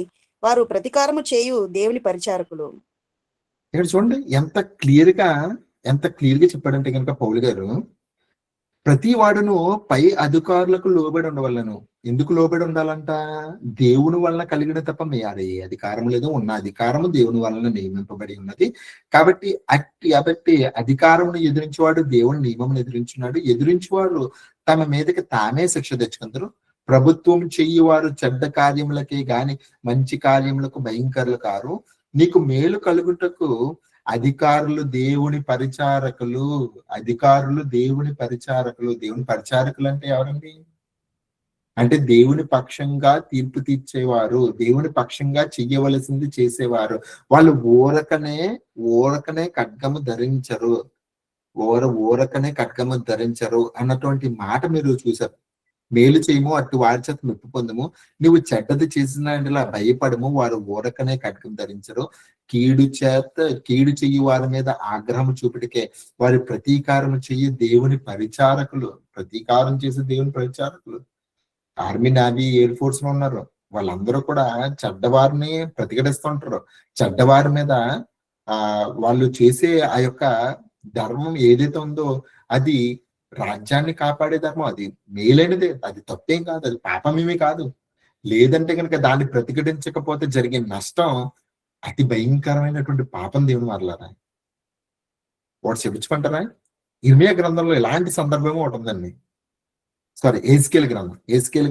వారు ప్రతీకారము చేయు దేవుని పరిచారకులు. ఇక్కడ చూడండి ఎంత క్లియర్ గా చెప్పాడంటే కనుక పౌలు గారు, ప్రతి వాడును పై అధికారులకు లోబడి ఉండవలను. ఎందుకు లోబడి ఉండాలంట? దేవుని వలన కలిగిన తప్ప అదే అధికారం లేదు. ఉన్న అధికారము దేవుని వలన నియమింపబడి ఉన్నది. కాబట్టి అధికారమును ఎదిరించేవాడు దేవుని నియమమును ఎదిరించున్నాడు. ఎదిరించేవాడు తమ మీదకి తామే శిక్ష తెచ్చుకుందరు. ప్రభుత్వం చెయ్యివారు చెడ్డ కార్యములకే గాని మంచి కార్యములకు భయంకరులు కారు. నీకు మేలు కలుగుటకు అధికారులు దేవుని పరిచారకులు. దేవుని పరిచారకులు అంటే ఎవరండి? అంటే దేవుని పక్షంగా తీర్పు తీర్చేవారు, దేవుని పక్షంగా చెయ్యవలసింది చేసేవారు. వాళ్ళు ఊరకనే ఖడ్గము ధరించరు, అన్నటువంటి మాట మీరు చూసారు. మేలు చేయము, అటు వారి చేత మెప్పు పొందము. నువ్వు చెడ్డది చేసిన భయపడము, వారు ఊరకనే ఖడ్గం ధరించరు. కీడు చెయ్యి వారి మీద ఆగ్రహం చూపిటికే వారి ప్రతీకారం చెయ్యి దేవుని పరిచారకులు. ప్రతీకారం చేసే దేవుని పరిచారకులు ఆర్మీ, నేవీ, ఎయిర్ ఫోర్స్ లో ఉన్నారు. వాళ్ళందరూ కూడా చెడ్డవారిని ప్రతిఘటిస్తుంటారు. చెడ్డవారి మీద వాళ్ళు చేసే ఆ యొక్క ధర్మం ఏదైతే ఉందో అది రాజ్యాన్ని కాపాడే ధర్మం, అది మేలైనదే, అది తప్పేం కాదు, అది పాపమేమీ కాదు. లేదంటే కనుక దాన్ని ప్రతిఘటించకపోతే జరిగే నష్టం అతి భయంకరమైనటువంటి పాపం. దేవుని వల్లారా వాడు చెప్పించుకుంటారా? ఇర్మియా గ్రంథంలో ఇలాంటి సందర్భం ఒకటి ఉందండి. ఏస్కేల్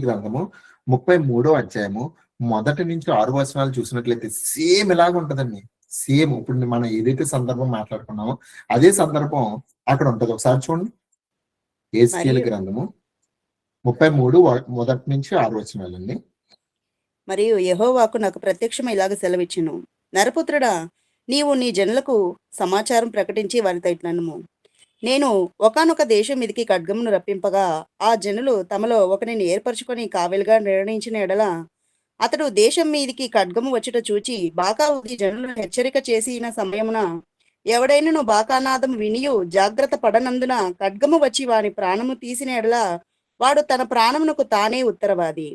గ్రంథము 33వ అధ్యాయము 1 నుంచి 6 వచనాలు చూసినట్లయితే సేమ్ ఇలాగ ఉంటదండి. సేమ్ ఇప్పుడు మనం ఏదైతే సందర్భం మాట్లాడుకున్నామో అదే సందర్భం అక్కడ ఉంటది. ఒకసారి చూడండి. ఏస్కేల్ గ్రంథము 33 1 నుంచి 6 వచనాలండి. మరియు యెహోవాకు నాకు ప్రత్యక్షమై ఇలాగ సెలవిచ్చెను. నరపుత్రుడా, నీవు నీ జనులకు సమాచారం ప్రకటించి వారితో ఇట్లనుము. నేను ఒకానొక దేశం మీదికి ఖడ్గమును రప్పింపగా, ఆ జనులు తమలో ఒకనిని ఏర్పరచుకొని కావలిగా నిర్ణయించిన ఎడల, అతడు దేశం మీదికి ఖడ్గము వచ్చుట చూచి బాకా ఊది జనులను హెచ్చరిక చేసిన సమయమున ఎవడైనను బాకానాదం వినియు జాగ్రత్త పడనందున ఖడ్గము వచ్చి వాని ప్రాణము తీసిన ఎడల వాడు తన ప్రాణమునకు తానే ఉత్తరవాది.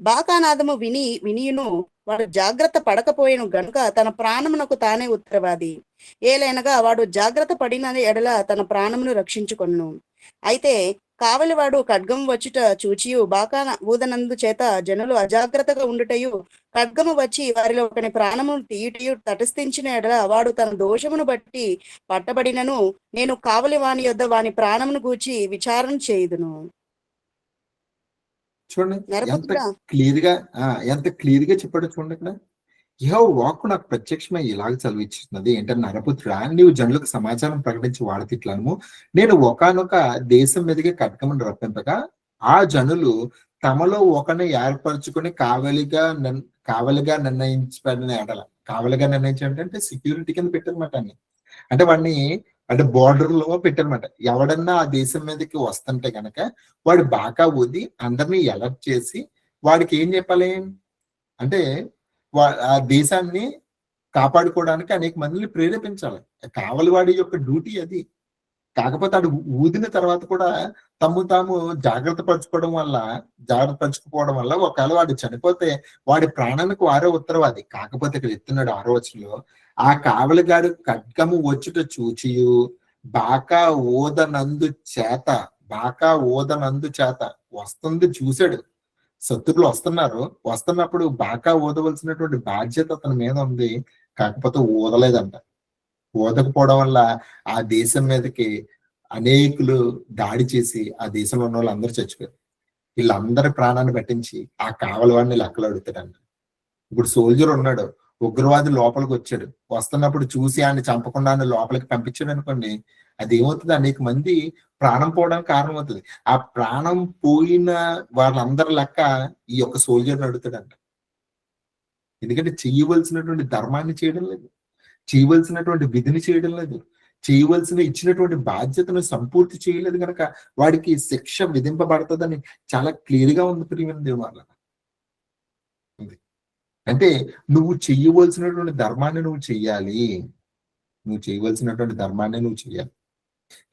బాకానాదము వినియును వాడు జాగ్రత్త పడకపోయేను గనుక తన ప్రాణమునకు తానే ఉత్తరవాది. ఏలైనగా వాడు జాగ్రత్త పడిన ఎడల తన ప్రాణమును రక్షించుకొనును. అయితే కావలివాడు ఖడ్గము వచ్చుట చూచియు బాకా ఊదనందు చేత జనులు అజాగ్రత్తగా ఉండుటయు ఖడ్గము వచ్చి వారిలో ఒకని ప్రాణమును తీయుటయు తటస్థించిన ఎడల వాడు తన దోషమును బట్టి పట్టబడినను నేను కావలి వాని యొద్ద వాని ప్రాణమును గూర్చి విచారణ చేయుదును. చూడండి ఎంత నరపుత్రుడా, ఎంత క్లియర్ గా చెప్పాడు చూడండి. ఇక్కడ యెహోవా వాక్కు నాకు ప్రత్యక్షమై ఇలాగ చదివిస్తున్నది ఏంటంటే, నరపుత్రుడా, నీవు జనులకు సమాచారం ప్రకటించి వాడతిట్లను నేను ఒకానొక దేశం మీదకి ఖడ్గమును రప్పింపగా ఆ జనులు తమలో ఒకని ఏర్పరచుకుని కావలిగా నిర్ణయించబడిన ఎడల, కావలిగా నిర్ణయించాలంటే సెక్యూరిటీ కింద పెట్టారన్నమాట. అంటే వాడిని అంటే బోర్డర్ లో పెట్టారన్నమాట. ఎవడన్నా ఆ దేశం మీదకి వస్తుంటే గనక వాడు బాగా ఊది అందరినీ అలర్ట్ చేసి వాడికి ఏం చెప్పాలి అంటే ఆ దేశాన్ని కాపాడుకోవడానికి అనేక మందిని ప్రేరేపించాలి. కావలి వాడి యొక్క డ్యూటీ అది. కాకపోతే అడు ఊదిన తర్వాత కూడా తాము జాగ్రత్త పరచుకోవడం వల్ల ఒకవేళ వాడు చనిపోతే వాడి ప్రాణానికి వారే ఉత్తరవాది. కాకపోతే ఇక్కడ ఎత్తున్నాడు 6వ వచనంలో, ఆ కావలిగాడు ఖడ్గము వచ్చుట చూచియు బాకా ఊదనందు చేత వస్తుంది చూశాడు. శత్రువులు వస్తున్నప్పుడు బాకా ఊదవలసినటువంటి బాధ్యత అతని మీద ఉంది. కాకపోతే ఊదలేదంట. ఊదకపోవడం వల్ల ఆ దేశం మీదకి అనేకులు దాడి చేసి ఆ దేశంలో ఉన్న వాళ్ళు అందరూ చచ్చిపోయారు. వీళ్ళందరి ప్రాణాన్ని పట్టించి ఆ కావలి వాడిని లెక్కలు అడుగుతాడంట. ఇప్పుడు సోల్జర్ ఉన్నాడు, ఉగ్రవాది లోపలికి వచ్చాడు, వస్తున్నప్పుడు చూసి ఆయన చంపకుండా ఆయన లోపలికి పంపించాడు అనుకోండి, అది ఏమవుతుంది, అనేక మంది ప్రాణం పోవడానికి కారణం అవుతుంది. ఆ ప్రాణం పోయిన వాళ్ళందరి లెక్క ఈ యొక్క సోల్జర్ని అడుగుతాడంట. ఎందుకంటే చేయవలసినటువంటి ధర్మాన్ని చేయడం లేదు, చేయవలసినటువంటి విధిని చేయడం లేదు, చేయవలసిన ఇచ్చినటువంటి బాధ్యతను సంపూర్తి చేయలేదు కనుక వాడికి శిక్ష విధింపబడుతుందని చాలా క్లియర్ గా ఉంది. ప్రియమైన దేవుని వల్ల అంటే నువ్వు చేయవలసినటువంటి ధర్మాన్ని నువ్వు చెయ్యాలి.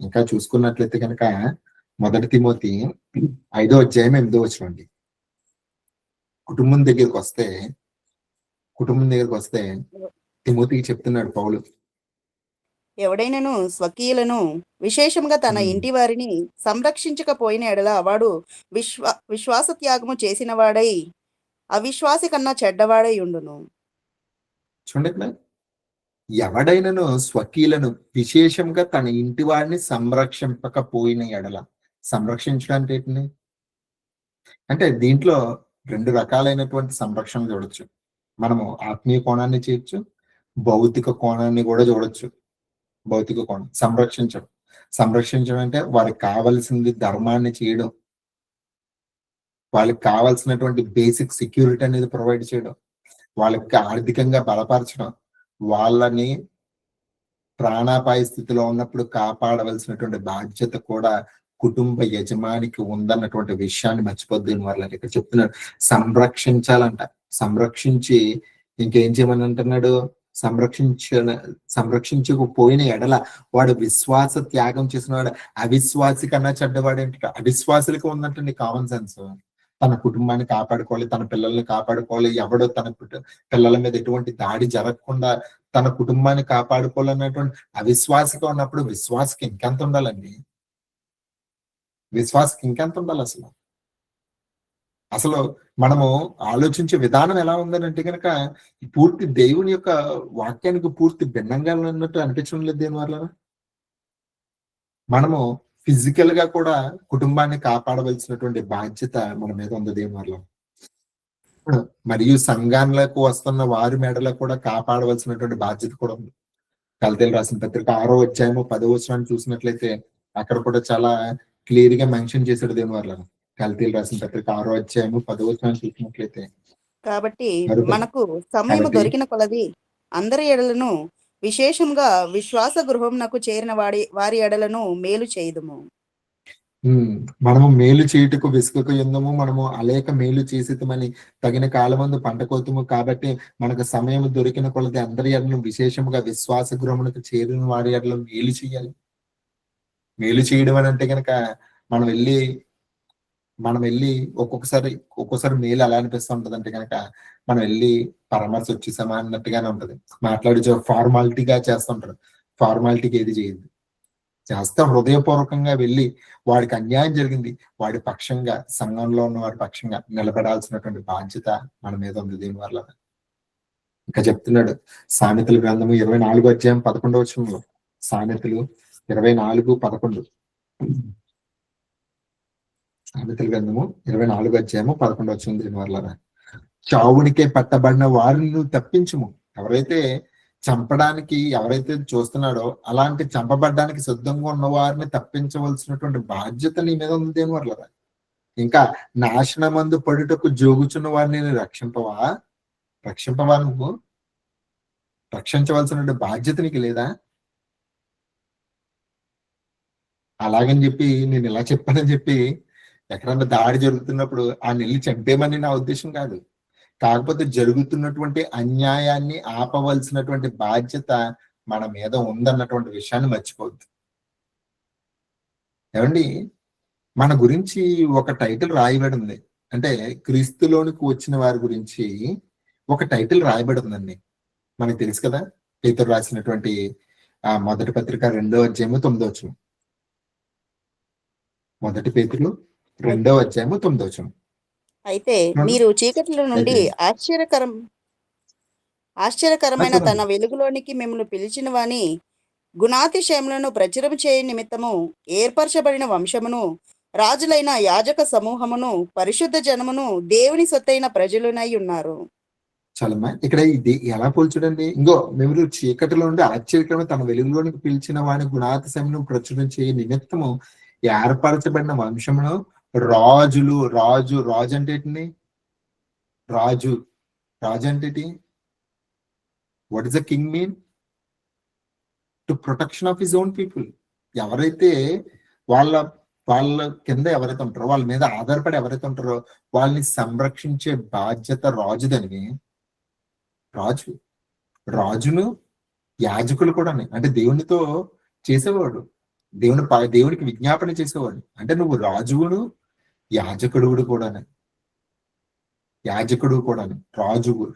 ఇంకా చూసుకున్నట్లయితే కనుక 1 తిమోతి 5వ అధ్యాయం 8వ వచనం అండి. కుటుంబం దగ్గరికి వస్తే తిమోతికి చెప్తున్నాడు పౌలు, ఎవడైనను స్వకీయులను విశేషంగా తన ఇంటి వారిని సంరక్షించకపోయిన ఎడల వాడు విశ్వాస త్యాగము చేసిన వాడై అవిశ్వాసి కన్నా చెడ్డవాడై ఉండును. చూడండి, ఎవడైనను స్వకీయులను విశేషంగా తన ఇంటి వారిని సంరక్షింపకపోయిన ఎడల. సంరక్షించడం అంటే ఏంటి అంటే దీంట్లో 2 రకాలైనటువంటి సంరక్షణ చూడొచ్చు. మనము ఆత్మీయ కోణాన్ని చేయొచ్చు, భౌతిక కోణాన్ని కూడా చూడొచ్చు. భౌతిక కోణం సంరక్షించడం అంటే వారికి కావలసింది ధర్మాన్ని చేయడం, వాళ్ళకి కావాల్సినటువంటి బేసిక్ సెక్యూరిటీ అనేది ప్రొవైడ్ చేయడం, వాళ్ళకి ఆర్థికంగా బలపరచడం, వాళ్ళని ప్రాణాపాయ స్థితిలో ఉన్నప్పుడు కాపాడవలసినటువంటి బాధ్యత కూడా కుటుంబ యజమానికి ఉందన్నటువంటి విషయాన్ని మర్చిపోద్దు. వాళ్ళని ఇక్కడ చెప్తున్నాడు, సంరక్షించాలంట. సంరక్షించి ఇంకేం చేయమని అంటున్నాడు, సంరక్షించకపోయిన ఎడల వాడు విశ్వాస త్యాగం చేసిన వాడు అవిశ్వాసి కన్నా చెడ్డవాడు ఏంటి. అవిశ్వాసులకి ఉందంటండి కామన్ సెన్స్. తన కుటుంబాన్ని కాపాడుకోవాలి, తన పిల్లల్ని కాపాడుకోవాలి, ఎవడో తన పిల్లల మీద ఎటువంటి దాడి జరగకుండా తన కుటుంబాన్ని కాపాడుకోవాలన్నటువంటి అవిశ్వాసిగా ఉన్నప్పుడు విశ్వాసకి ఇంకెంత ఉండాలండి. అసలు మనము ఆలోచించే విధానం ఎలా ఉందని కనుక పూర్తి దేవుని యొక్క వాక్యానికి పూర్తి భిన్నంగా ఉన్నట్టు అనిపించడం లేదు. దీనివల్ల మనము ఫిజికల్ గా కూడా కుటుంబాన్ని కాపాడవలసినటువంటి బాధ్యత మన మీద ఉంది దీనివల్ల. మరియు సంఘాలకు వస్తున్న వారి మెడలో కూడా కాపాడవలసినటువంటి బాధ్యత కూడా ఉంది. కల్తీలు రాసిన పత్రిక 6వ అధ్యాయము 10వ వచనాన్ని చూసినట్లయితే అక్కడ కూడా చాలా క్లియర్ గా మెన్షన్ చేశాడు దీని వల్ల. కల్తీలు రాసిన పత్రిక 6వ అధ్యాయము 10వ వచనాన్ని చూసినట్లయితే కాబట్టి మరొకటి మనకు సమయము కాబట్టి దొరికిన కొలది అందరి ఎడలను, విశేషంగా విశ్వాస గృహమునకు చేరిన వారి ఎడలను మేలు చేయుదుము. మనము మేలు చేయుటకు విసుకకు యుందము, మనము అలేక మేలు చేసితమని తగిన కాలమందు పంట కోతుము. కాబట్టి మనకు సమయం దొరికిన కొలది అందరి ఎడలను, విశేషముగా విశ్వాస గృహమునకు చేరిన వారి ఎడలను మేలు చేయాలి. మేలు చేయడం అని అంటే కనుక మనం వెళ్ళి ఒక్కొక్కసారి మేలు ఎలా అనిపిస్తూ ఉంటది అంటే కనుక మనం వెళ్ళి పరామర్శ వచ్చేసామా అన్నట్టుగానే ఉంటది. మాట్లాడి ఫార్మాలిటీగా చేస్తుంటారు. ఫార్మాలిటీకి ఏది చేయదు. చేస్తా హృదయపూర్వకంగా వెళ్ళి వాడికి అన్యాయం జరిగింది, వాడి పక్షంగా, సంఘంలో ఉన్న వాడి పక్షంగా నిలబడాల్సినటువంటి బాధ్యత మన మీద ఉంది. దీనివల్ల ఇంకా చెప్తున్నాడు సామెతల గ్రంథము 24 అధ్యాయం 11 సామెతలు 24:11. సామెతల గ్రంథము 24 అధ్యాయం 11 దీనివల్ల చావునికే పట్టబడిన వారిని నువ్వు తప్పించుము. ఎవరైతే చూస్తున్నాడో అలాంటి చంపబడ్డానికి సిద్ధంగా ఉన్న వారిని తప్పించవలసినటువంటి బాధ్యత నీ మీద ఉంది. దేనివల్ల ఇంకా నాశనమందు పడుటకు జోగుచున్న వారిని రక్షింపవా నువ్వు? రక్షించవలసిన బాధ్యత నీకు లేదా? అలాగని చెప్పి నేను ఇలా చెప్పానని చెప్పి ఎక్కడన్నా దాడి జరుగుతున్నప్పుడు ఆ నెల్లి చంపేమని నా ఉద్దేశం కాదు. కాకపోతే జరుగుతున్నటువంటి అన్యాయాన్ని ఆపవలసినటువంటి బాధ్యత మన మీద ఉందన్నటువంటి విషయాన్ని మర్చిపోవద్దు. ఏమండి, మన గురించి ఒక టైటిల్ రాయబడి ఉంది. అంటే క్రీస్తులోనికి వచ్చిన వారి గురించి ఒక టైటిల్ రాయబడి ఉందండి. మనకు తెలుసు కదా, పేతురు రాసినటువంటి మొదటి పత్రిక 2 అధ్యాయం 9. మొదటి పేతురు 2 అధ్యాయం 9. అయితే మీరు చీకటిలో నుండి ఆశ్చర్యకరమైన తన వెలుగులోనికి మిమ్మల్ని పిలిచిన వాని గుణాతిశయములను ప్రచురం చేయ నిమిత్తము ఏర్పరచబడిన వంశమును, రాజులైన యాజక సమూహమును, పరిశుద్ధ జనమును, దేవుని సొత్తైన ప్రజలునై ఉన్నారు. చాలమ్మా, ఇక్కడ ఇది ఎలా పోల్చుడండి. మేము చీకటిలో నుండి ఆశ్చర్యకరమైన తన వెలుగులోనికి పిలిచిన వాని గుణాతిశయమును ప్రచురం చేయ నిమిత్తము ఏర్పరచబడిన వంశమును, రాజు అంటే ఏంటి? రాజు అంటే what is the king mean? To protection of his own people. ఎవరైతే వాళ్ళ కింద ఎవరైతే ఉంటారో, వాళ్ళ మీద ఆధారపడి ఎవరైతే ఉంటారో వాళ్ళని సంరక్షించే బాధ్యత రాజుదని. రాజును యాజకులు కూడా, అంటే దేవునితో చేసేవాడు, దేవునికి విజ్ఞాపన చేసేవాడు. అంటే నువ్వు రాజువును యాజకుడు కూడా.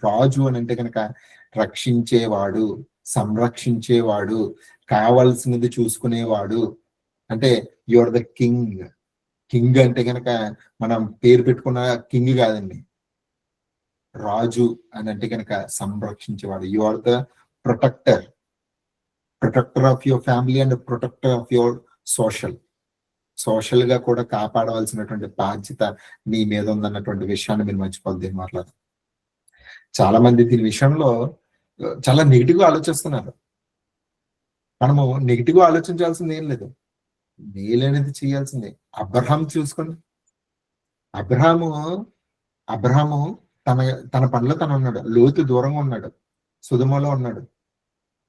రాజు అని అంటే కనుక రక్షించేవాడు, సంరక్షించేవాడు, కావాల్సినది చూసుకునేవాడు. అంటే యు ఆర్ ద కింగ్ అంటే కనుక మనం పేరు పెట్టుకున్న కింగ్ కాదండి. రాజు అని అంటే కనుక సంరక్షించేవాడు. You are the protector of your family and protector of your social గా కూడా కాపాడవలసినటువంటి బాధ్యత నీ మీద ఉందన్నటువంటి విషయాన్ని మీరు మర్చిపోద్ది. మాట్లాడు చాలా మంది దీని విషయంలో చాలా నెగిటివ్ గా ఆలోచిస్తున్నారు. మనము నెగిటివ్ గా ఆలోచించాల్సింది ఏం లేదు, మేలనేది చేయాల్సిందే. అబ్రహాం చూసుకోండి. అబ్రహాము తన పనిలో తను ఉన్నాడు. లోతు దూరంగా ఉన్నాడు, సుధమలో ఉన్నాడు,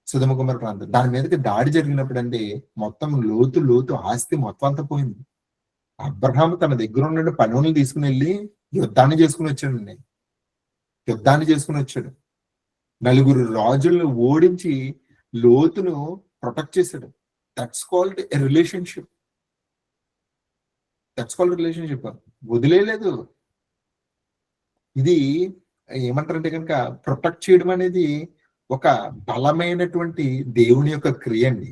సుధమ కుమార్ ప్రాంతం. దాని మీదకి దాడి జరిగినప్పుడు అండి మొత్తం లోతు ఆస్తి మొత్తం అంతా పోయింది. అబ్రహాం తన దగ్గర ఉన్న పనులను తీసుకుని వెళ్ళి యుద్ధాన్ని చేసుకుని వచ్చాడు. 4 రాజులను ఓడించి లోతును ప్రొటెక్ట్ చేశాడు. That's called a relationship. వదిలేదు. ఇది ఏమంటారంటే కనుక ప్రొటెక్ట్ చేయడం అనేది ఒక బలమైనటువంటి దేవుని యొక్క క్రియ అండి.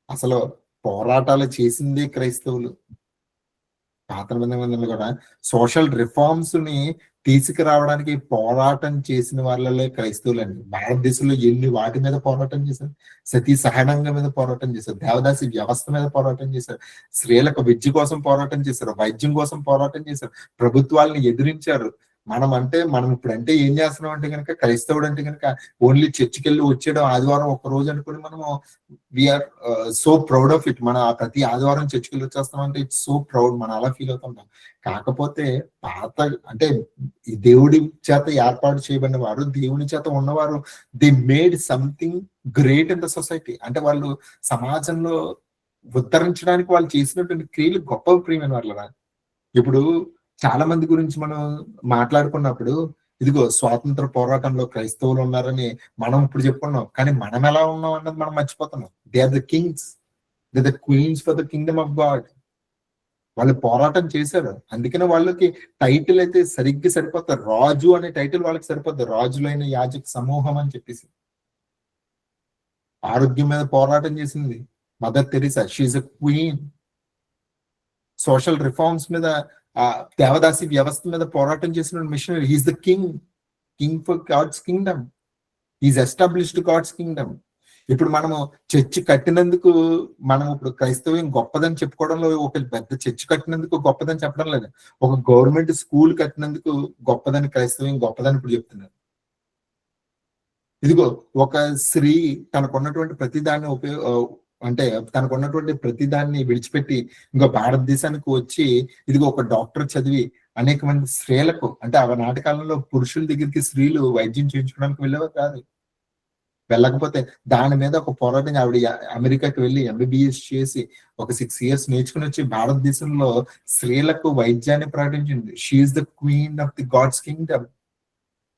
అసలు పోరాటాలు చేసిందే క్రైస్తవులు. పాత నిబంధనలు కూడా సోషల్ రిఫార్మ్స్ ని తీసుకురావడానికి పోరాటం చేసిన వాళ్ళలో క్రైస్తవులు అండి. భారతదేశంలో ఎన్ని వాటి మీద పోరాటం చేశారు. సతీ సహనంగా మీద పోరాటం చేశారు, దేవదాసి వ్యవస్థ మీద పోరాటం చేశారు, స్త్రీలకు విద్య కోసం పోరాటం చేశారు, వైద్యం కోసం పోరాటం చేశారు, ప్రభుత్వాలను ఎదిరించారు, మనం ఇప్పుడు అంటే ఏం చేస్తున్నాం అంటే కనుక, క్రైస్తవుడు అంటే కనుక ఓన్లీ చర్చికి వెళ్ళి వచ్చేయడం, ఆదివారం ఒక్క రోజు అనుకుని మనము we are so proud of it. మన ప్రతి ఆదివారం చర్చికి వెళ్ళి వచ్చేస్తున్నాం అంటే ఇట్స్ సో ప్రౌడ్, మనం అలా ఫీల్ అవుతుంటాం. కాకపోతే పాత అంటే ఈ దేవుడి చేత ఏర్పాటు చేయబడిన వారు, దేవుని చేత ఉన్నవారు, they made something great in the society. అంటే వాళ్ళు సమాజంలో ఉద్ధరించడానికి వాళ్ళు చేసినటువంటి క్రియలు గొప్ప, ప్రియమైన వాళ్ళ. ఇప్పుడు చాలా మంది గురించి మనం మాట్లాడుకున్నప్పుడు, ఇదిగో స్వాతంత్ర పోరాటంలో క్రైస్తవులు ఉన్నారని మనం ఇప్పుడు చెప్పుకున్నాం, కానీ మనం ఎలా ఉన్నాం అన్నది మనం మర్చిపోతున్నాం. They are the kings, they the queens for the kingdom of God. వాళ్ళు పోరాటం చేశారు, అందుకనే వాళ్ళకి టైటిల్ అయితే సరిగ్గా సరిపోతారు. రాజు అనే టైటిల్ వాళ్ళకి సరిపోద్ది, రాజులైన యాజక సమూహం అని చెప్పేసి. ఆరోగ్యం మీద పోరాటం చేసింది mother Teresa, she's a queen. Social reforms మీద, దేవదాసి వ్యవస్థ మీద పోరాటం చేసిన missionary. He's the king for God's kingdom. He's established God's kingdom. ఇప్పుడు మనము చర్చి కట్టినందుకు, మనం ఇప్పుడు క్రైస్తవ్యం గొప్పదని చెప్పుకోవడంలో, ఒక పెద్ద చర్చి కట్టినందుకు గొప్పదని చెప్పడం లేదు, ఒక గవర్నమెంట్ స్కూల్ కట్టినందుకు గొప్పదని, క్రైస్తవ్యం గొప్పదని ఇప్పుడు చెప్తున్నారు. ఇదిగో ఒక స్త్రీ తనకున్నటువంటి ప్రతిదాన్ని అంటే తనకున్నటువంటి ప్రతిదాన్ని విడిచిపెట్టి ఇంకో భారతదేశానికి వచ్చి, ఇదిగో ఒక డాక్టర్ చదివి అనేక మంది స్త్రీలకు, అంటే ఆ నాటి కాలంలో పురుషుల దగ్గరికి స్త్రీలు వైద్యం చేయించుకోవడానికి వెళ్ళేవారు కాదు. వెళ్ళకపోతే దాని మీద ఒక పోరాటం, ఆవిడ అమెరికాకి వెళ్ళి ఎంబీబీఎస్ చేసి ఒక 6 years నేర్చుకుని వచ్చి భారతదేశంలో స్త్రీలకు వైద్యాన్ని ప్రకటించింది. She's the queen of the God's kingdom.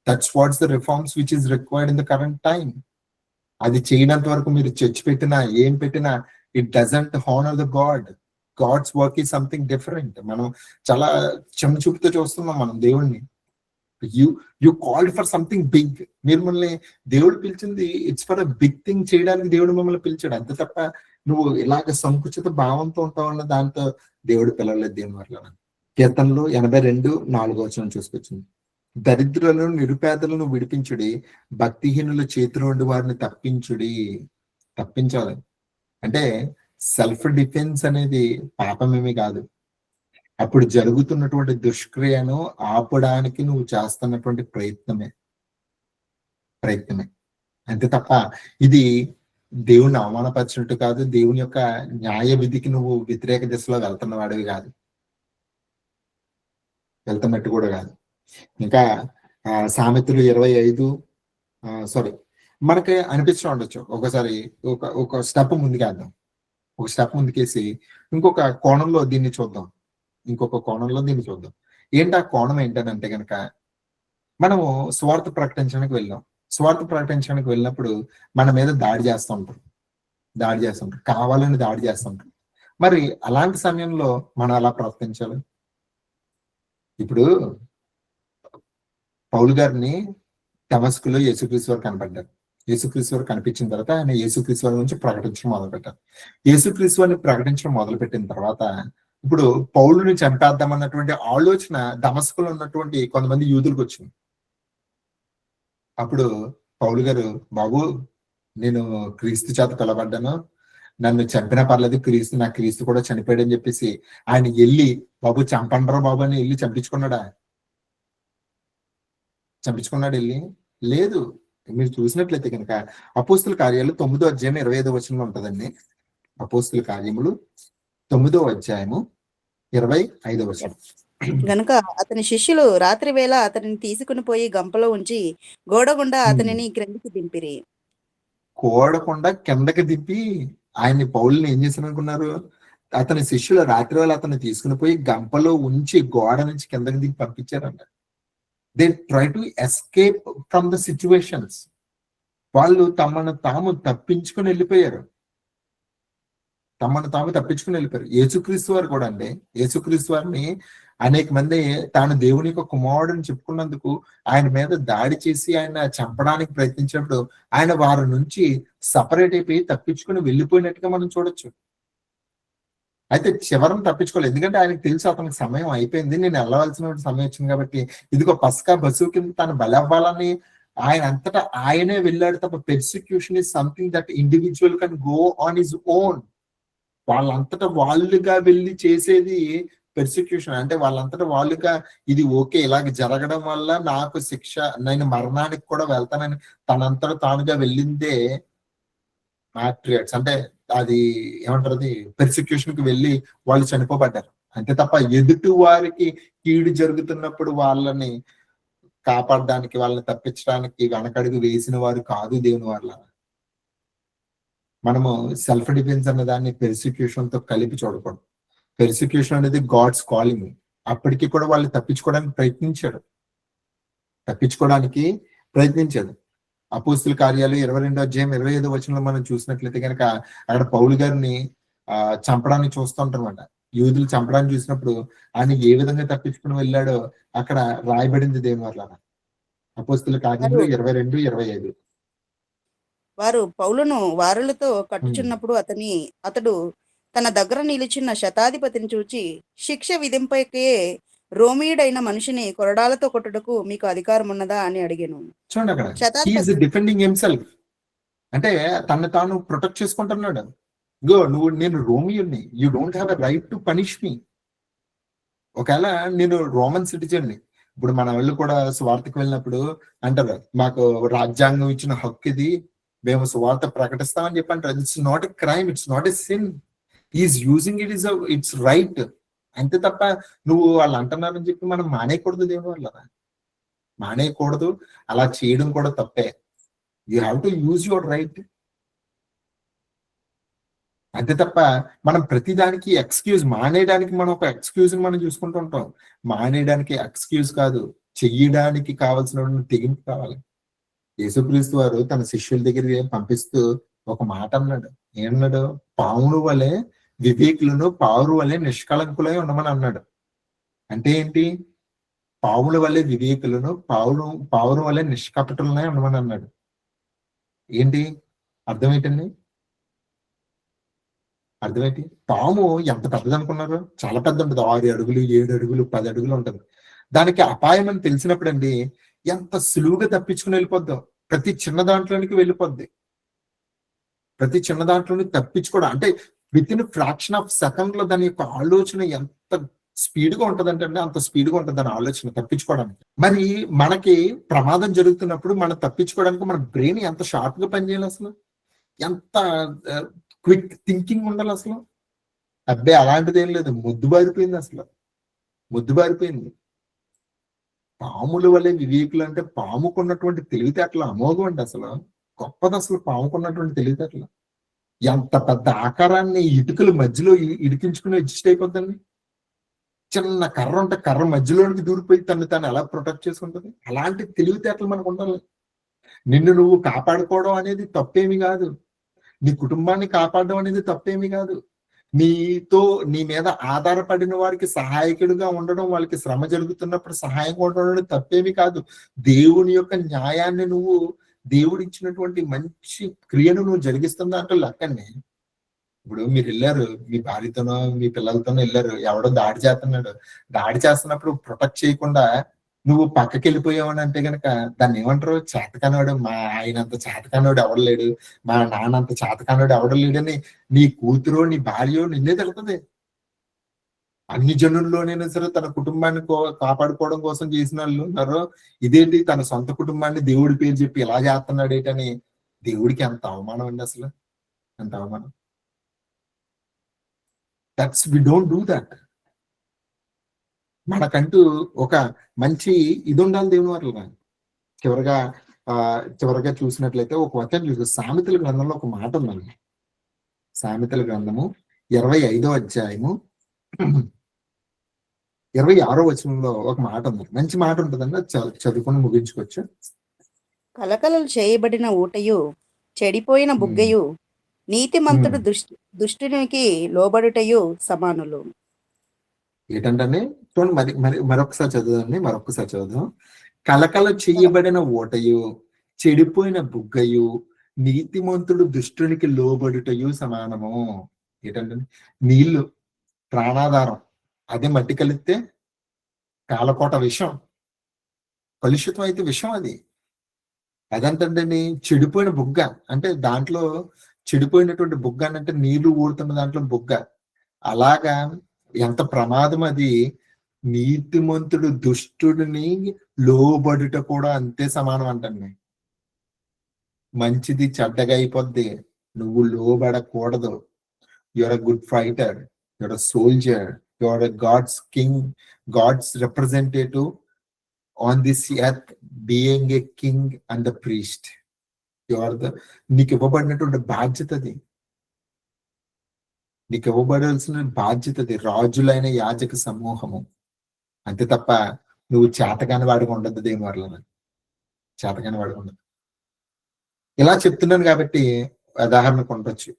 That's what's the reforms which is required in the current time. అది చేయనంత వరకు మీరు చర్చ్ పెట్టినా ఏం పెట్టినా, it doesn't honour the God. God's work is something different. మనం చాలా చిన్న చూపుతో చూస్తున్నాం మనం దేవుణ్ణి. You called for something big. మిమ్మల్ని దేవుడు పిలిచింది it's for a big thing చేయడానికి దేవుడు మిమ్మల్ని పిలిచాడు, అంతే తప్ప నువ్వు ఇలాగ సంకుచిత భావంతో ఉంటావు అన్న దాంతో దేవుడు పిలవలేదు దేవుని వల్ల. కీర్తనలు 82:4 చూసుకొచ్చింది. దరిద్రులను నిరుపేదలను విడిపించుడి, భక్తిహీనుల చేతిలో ఉండి వారిని తప్పించాలి. అంటే సెల్ఫ్ డిఫెన్స్ అనేది పాపమేమీ కాదు. అప్పుడు జరుగుతున్నటువంటి దుష్క్రియను ఆపడానికి నువ్వు చేస్తున్నటువంటి ప్రయత్నమే. అంతే తప్ప ఇది దేవుణ్ణి అవమానపరిచినట్టు కాదు, దేవుని యొక్క న్యాయ విధికి నువ్వు వ్యతిరేక దిశలో వెళ్తున్న వాడివి కాదు, వెళ్తున్నట్టు కూడా కాదు. ఇంకా సామెతలు 25 మనకి అనిపిస్తూ ఉండొచ్చు ఒకసారి, ఒక స్టెప్ ముందుకేద్దాం. ఒక స్టెప్ ముందుకేసి ఇంకొక కోణంలో దీన్ని చూద్దాం. ఏంటి ఆ కోణం ఏంటనంటే కనుక, మనము స్వార్థ ప్రకటించడానికి వెళ్ళినప్పుడు మన మీద దాడి చేస్తూ ఉంటారు, కావాలని దాడి చేస్తుంటారు. మరి అలాంటి సమయంలో మనం అలా ప్రవర్తించాలి. ఇప్పుడు పౌలు గారిని దమస్కులో యేసుక్రీస్తు వారు కనపడ్డారు. యేసుక్రీస్తు వారు కనిపించిన తర్వాత ఆయన యేసుక్రీస్తు వారి నుంచి ప్రకటించడం మొదలుపెట్టారు. యేసుక్రీస్తు వారిని ప్రకటించడం మొదలుపెట్టిన తర్వాత ఇప్పుడు పౌలుని చంపేద్దామన్నటువంటి ఆలోచన దమస్కులో ఉన్నటువంటి కొంతమంది యూదులకు వచ్చింది. అప్పుడు పౌలు గారు, బాబు నేను క్రీస్తు చేత పిలవడ్డాను, నన్ను చంపినా పర్లేదు, క్రీస్తు కూడా చనిపోయాడని చెప్పేసి ఆయన వెళ్ళి, బాబు చంపండ్రా బాబు అని వెళ్ళి చంపించుకున్నాడు. వెళ్ళి లేదు. మీరు చూసినట్లయితే కనుక అపోస్తుల కార్యాలు 9వ అధ్యాయం 25వ వచనంలో ఉంటదండి. అపోస్తుల కార్యములు 9వ అధ్యాయము 25వ వచనం. గనుక అతని శిష్యులు రాత్రి వేళ అతనిని తీసుకుని పోయి గంపలో ఉంచి గోడగుండా అతనిని క్రిందికి దింపిరి. గోడకుండా కిందకి దింపి ఆయన్ని, పౌలుని ఏం చేశారు అనుకున్నారు? అతని శిష్యులు రాత్రి వేళ అతన్ని తీసుకుని పోయి గంపలో ఉంచి గోడ నుంచి కిందకి దింపి పంపించారంట. They try to escape from the situations. వాళ్ళు తమను తాము తప్పించుకుని వెళ్ళిపోయారు. యేసుక్రీస్తు వారు కూడా అండి, యేసుక్రీస్తు వారిని అనేక మంది తాను దేవుని యొక్క కుమారుడిని చెప్పుకున్నందుకు ఆయన మీద దాడి చేసి ఆయన చంపడానికి ప్రయత్నించినప్పుడు ఆయన వారి నుంచి సపరేట్ అయిపోయి తప్పించుకుని వెళ్ళిపోయినట్టుగా మనం చూడొచ్చు. అయితే చివరం తప్పించుకోలేదు, ఎందుకంటే ఆయనకు తెలుసు అతనికి సమయం అయిపోయింది, నేను వెళ్ళవలసిన సమయం వచ్చింది కాబట్టి ఇదిగో పస్కా బస్సు కింద తను బలవ్వాలని ఆయన అంతటా ఆయనే వెళ్ళాడు తప్ప persecution is something that individual can go on his own. వాళ్ళంతటా వాళ్ళుగా వెళ్ళి చేసేది పెర్సిక్యూషన్ అంటే వాళ్ళంతటా వాళ్ళుగా ఇది ఓకే, ఇలాగ జరగడం వల్ల నాకు శిక్ష, నేను మరణానికి కూడా వెళ్తానని తనంతట తానుగా వెళ్ళిందే మ్యాట్రియాట్స్. అంటే అది ఏమంటారు, అది పెర్సిక్యూషన్ కి వెళ్ళి వాళ్ళు చనిపోబడ్డారు. అంతే తప్ప ఎదుటి వారికి కీడు జరుగుతున్నప్పుడు వాళ్ళని కాపాడడానికి, వాళ్ళని తప్పించడానికి వెనకడుగు వేసిన వారు కాదు దేవుని వాళ్ళ. మనము సెల్ఫ్ డిఫెన్స్ అనే దాన్ని పెర్సిక్యూషన్ తో కలిపి చూడకూడదు. పెర్సిక్యూషన్ అనేది గాడ్స్ కాలింగ్. అప్పటికి కూడా వాళ్ళు తప్పించుకోవడానికి ప్రయత్నించారు. అపోస్తుల కార్యాలు 22వ అధ్యాయం 25వ వచనంలో మనం చూసినట్లయితే కనుక అక్కడ పౌలు గారిని చంపడానికి చూస్తుంటారన్నమాట. యూదులు చంపడానికి చూసినప్పుడు ఆయన ఏ విధంగా తప్పించుకుని వెళ్ళాడో అక్కడ రాయబడింది దేవుని వల్ల. అపోస్తుల కార్యాలు 22-25. వారు పౌలును వారులతో కట్టుచున్నప్పుడు అతడు తన దగ్గర నిలిచిన శతాధిపతిని చూచి, శిక్ష విధింపకే రోమీయుడైన మనిషిని కొరడాలతో కొట్టుటకు మీకు అధికారం ఉన్నదా అని అడిగాను. చూడండి, అక్కడ డిఫెండింగ్ హిమ్సెల్ఫ్, అంటే తను తాను ప్రొటెక్ట్ చేసుకుంటున్నాడు. గో, నేను రోమియోని, you don't have a right to punish me. ఒకవేళ నేను రోమన్ సిటిజన్ని, ఇప్పుడు మన వాళ్ళు కూడా స్వార్థకు వెళ్ళినప్పుడు అంటారు, మాకు రాజ్యాంగం ఇచ్చిన హక్కు ఇది, మేము స్వార్థ ప్రకటిస్తామని చెప్పి అంటారు. It's not a crime, it's not a sin. Is using it, it's right. అంతే తప్ప నువ్వు వాళ్ళు అంటున్నారని చెప్పి మనం మానేయకూడదు. దేవుని వల్ల మానేయకూడదు, అలా చేయడం కూడా తప్పే. You have to use your right. అంతే తప్ప మనం ప్రతిదానికి ఎక్స్క్యూజ్, మానేయడానికి మనం ఒక ఎక్స్క్యూజ్ మనం చూసుకుంటూ ఉంటాం. మానేయడానికి ఎక్స్క్యూజ్ కాదు, చెయ్యడానికి కావాల్సిన తెగింపు కావాలి. యేసుక్రీస్తు వారు తన శిష్యుల దగ్గరికి పంపిస్తూ ఒక మాట అన్నాడు. ఏమన్నాడు? పావును వలె వివేకులను, పావురు వలె నిష్కళంకులై ఉండమని అన్నాడు. అంటే ఏంటి? పావుల వలె వివేకులను, పావురు వలె నిష్కపటులనే ఉండమని అన్నాడు. ఏంటి అర్థం? ఏంటండి అర్థమేంటి? పాము ఎంత పెద్దది అనుకున్నారు? చాలా పెద్ద ఉంటుంది. 6 అడుగులు, 7 అడుగులు, 10 అడుగులు ఉంటుంది. దానికి అపాయం అని తెలిసినప్పుడు అండి ఎంత సులువుగా తప్పించుకుని వెళ్ళిపోద్దాం. ప్రతి చిన్న దాంట్లోనికి వెళ్ళిపోద్ది. ప్రతి చిన్న దాంట్లోని తప్పించుకోవడం అంటే with in fraction of second లో దాని యొక్క ఆలోచన ఎంత స్పీడ్ గా ఉంటదంటే అంత స్పీడ్ గా ఉంటుంది దాని ఆలోచన తప్పించుకోవడానికి. మరి మనకి ప్రమాదం జరుగుతున్నప్పుడు మనం తప్పించుకోవడానికి మన బ్రెయిన్ ఎంత షార్ప్ గా పనిచేయాలి, అసలు ఎంత క్విక్ థింకింగ్ ఉండాలి అసలు. అబ్బే అలాంటిది ఏం లేదు, ముద్దుబారిపోయింది. అసలు ముద్దుబారిపోయింది. పాముల వల్లే వివేకులు అంటే పాముకున్నటువంటి తెలివితేటలు అమోఘం అండి. అసలు గొప్పది అసలు పాముకున్నటువంటి తెలివితేటలు. ఎంత పెద్ద ఆకారాన్ని ఇటుకల మధ్యలో ఇడికించుకుని అడ్జస్ట్ అయిపోద్దండి. చిన్న కర్ర ఉంటే కర్ర మధ్యలోనికి దూరిపోయి తను ఎలా ప్రొటెక్ట్ చేసుకుంటుంది. అలాంటి తెలివితేటలు మనకు ఉండాలి. నిన్ను నువ్వు కాపాడుకోవడం అనేది తప్పేమి కాదు. నీ కుటుంబాన్ని కాపాడడం అనేది తప్పేమి కాదు. నీ మీద ఆధారపడిన వారికి సహాయకుడిగా ఉండడం, వాళ్ళకి శ్రమ జరుగుతున్నప్పుడు సహాయం ఉండడం తప్పేమి కాదు. దేవుని యొక్క న్యాయాన్ని నువ్వు, దేవుడు ఇచ్చినటువంటి మంచి క్రియను నువ్వు జరిగిస్తున్నా అంటే లెక్కనే. ఇప్పుడు మీరు వెళ్ళారు, మీ భార్యతోనో మీ పిల్లలతోనో వెళ్ళారు, ఎవడో దాడి చేస్తున్నాడు. దాడి చేస్తున్నప్పుడు ప్రొటెక్ట్ చేయకుండా నువ్వు పక్కకి వెళ్ళిపోయావని అంటే గనక దాన్ని ఏమంటారు? చేతకానోడు, మా ఆయనంత చేతకానోడు ఎవడలేడు, మా నాన్నంత చేతకానోడు ఎవడలేడని నీ కూతురు, నీ భార్య నిన్నే తిడుతుంది. అన్ని జనుల్లోనైనా సరే తన కుటుంబాన్ని కాపాడుకోవడం కోసం చేసిన వాళ్ళు ఉన్నారు. ఇదేంటి తన సొంత కుటుంబాన్ని దేవుడి పేరు చెప్పి ఎలా చేస్తున్నాడు ఏంటని దేవుడికి ఎంత అవమానం అండి. అసలు ఎంత అవమానం. That's we don't do that. మనకంటూ ఒక మంచి ఇది ఉండాలి దేవుని వల్ల. చివరిగా చూసినట్లయితే ఒక వచనం చూసి సామెతల గ్రంథంలో ఒక మాట ఉందండి. సామెతల గ్రంథము 25వ అధ్యాయము 26వ వచనంలో ఒక మాట ఉంది. మంచి మాట ఉంటుందండి. చదువుకొని ముగించుకోవచ్చు. కలకలలు చేయబడిన ఊటయు, చెడిపోయిన బుగ్గయు, నీతిమంతుడు దుష్టునికి లోబడుటయు సమానులు. ఏంటంటే చూడండి, మరొకసారి చదువుదాం. కలకల చేయబడిన ఓటయు, చెడిపోయిన బుగ్గయు, నీతిమంతుడు దుష్టునికి లోబడుటయు సమానము. ఏంటంటే నీళ్లు ప్రాణాధారం, అదే మట్టి కలిస్తే కాలకోట విషం, కలుషితం అయితే విషం అది. అదంటే చెడిపోయిన బుగ్గ అంటే దాంట్లో చెడిపోయినటువంటి బుగ్గ అంటే నీళ్లు ఊడుతున్న దాంట్లో బుగ్గ. అలాగా ఎంత ప్రమాదం అది. నీతిమంతుడు దుష్టుడిని లోబడుట కూడా అంతే సమానం అంటండి. మంచిది చెడ్డగా అయిపోద్ది, నువ్వు లోబడకూడదు. Your a good fighter, your a soldier, your a God's king, God's representative on this earth, being a king and the priest. నీకు ఇవ్వబడినటువంటి బాధ్యత అది, నీకు ఇవ్వబడాల్సిన బాధ్యత అది. రాజులైన యాజక సమూహము, అంతే తప్ప నువ్వు చేతకాని వాడిగా ఉండదు. దేని వల్ల చేతకాని వాడిగా ఉండదు. ఇలా చెప్తున్నాను కాబట్టి ఉదాహరణకు ఉండొచ్చు.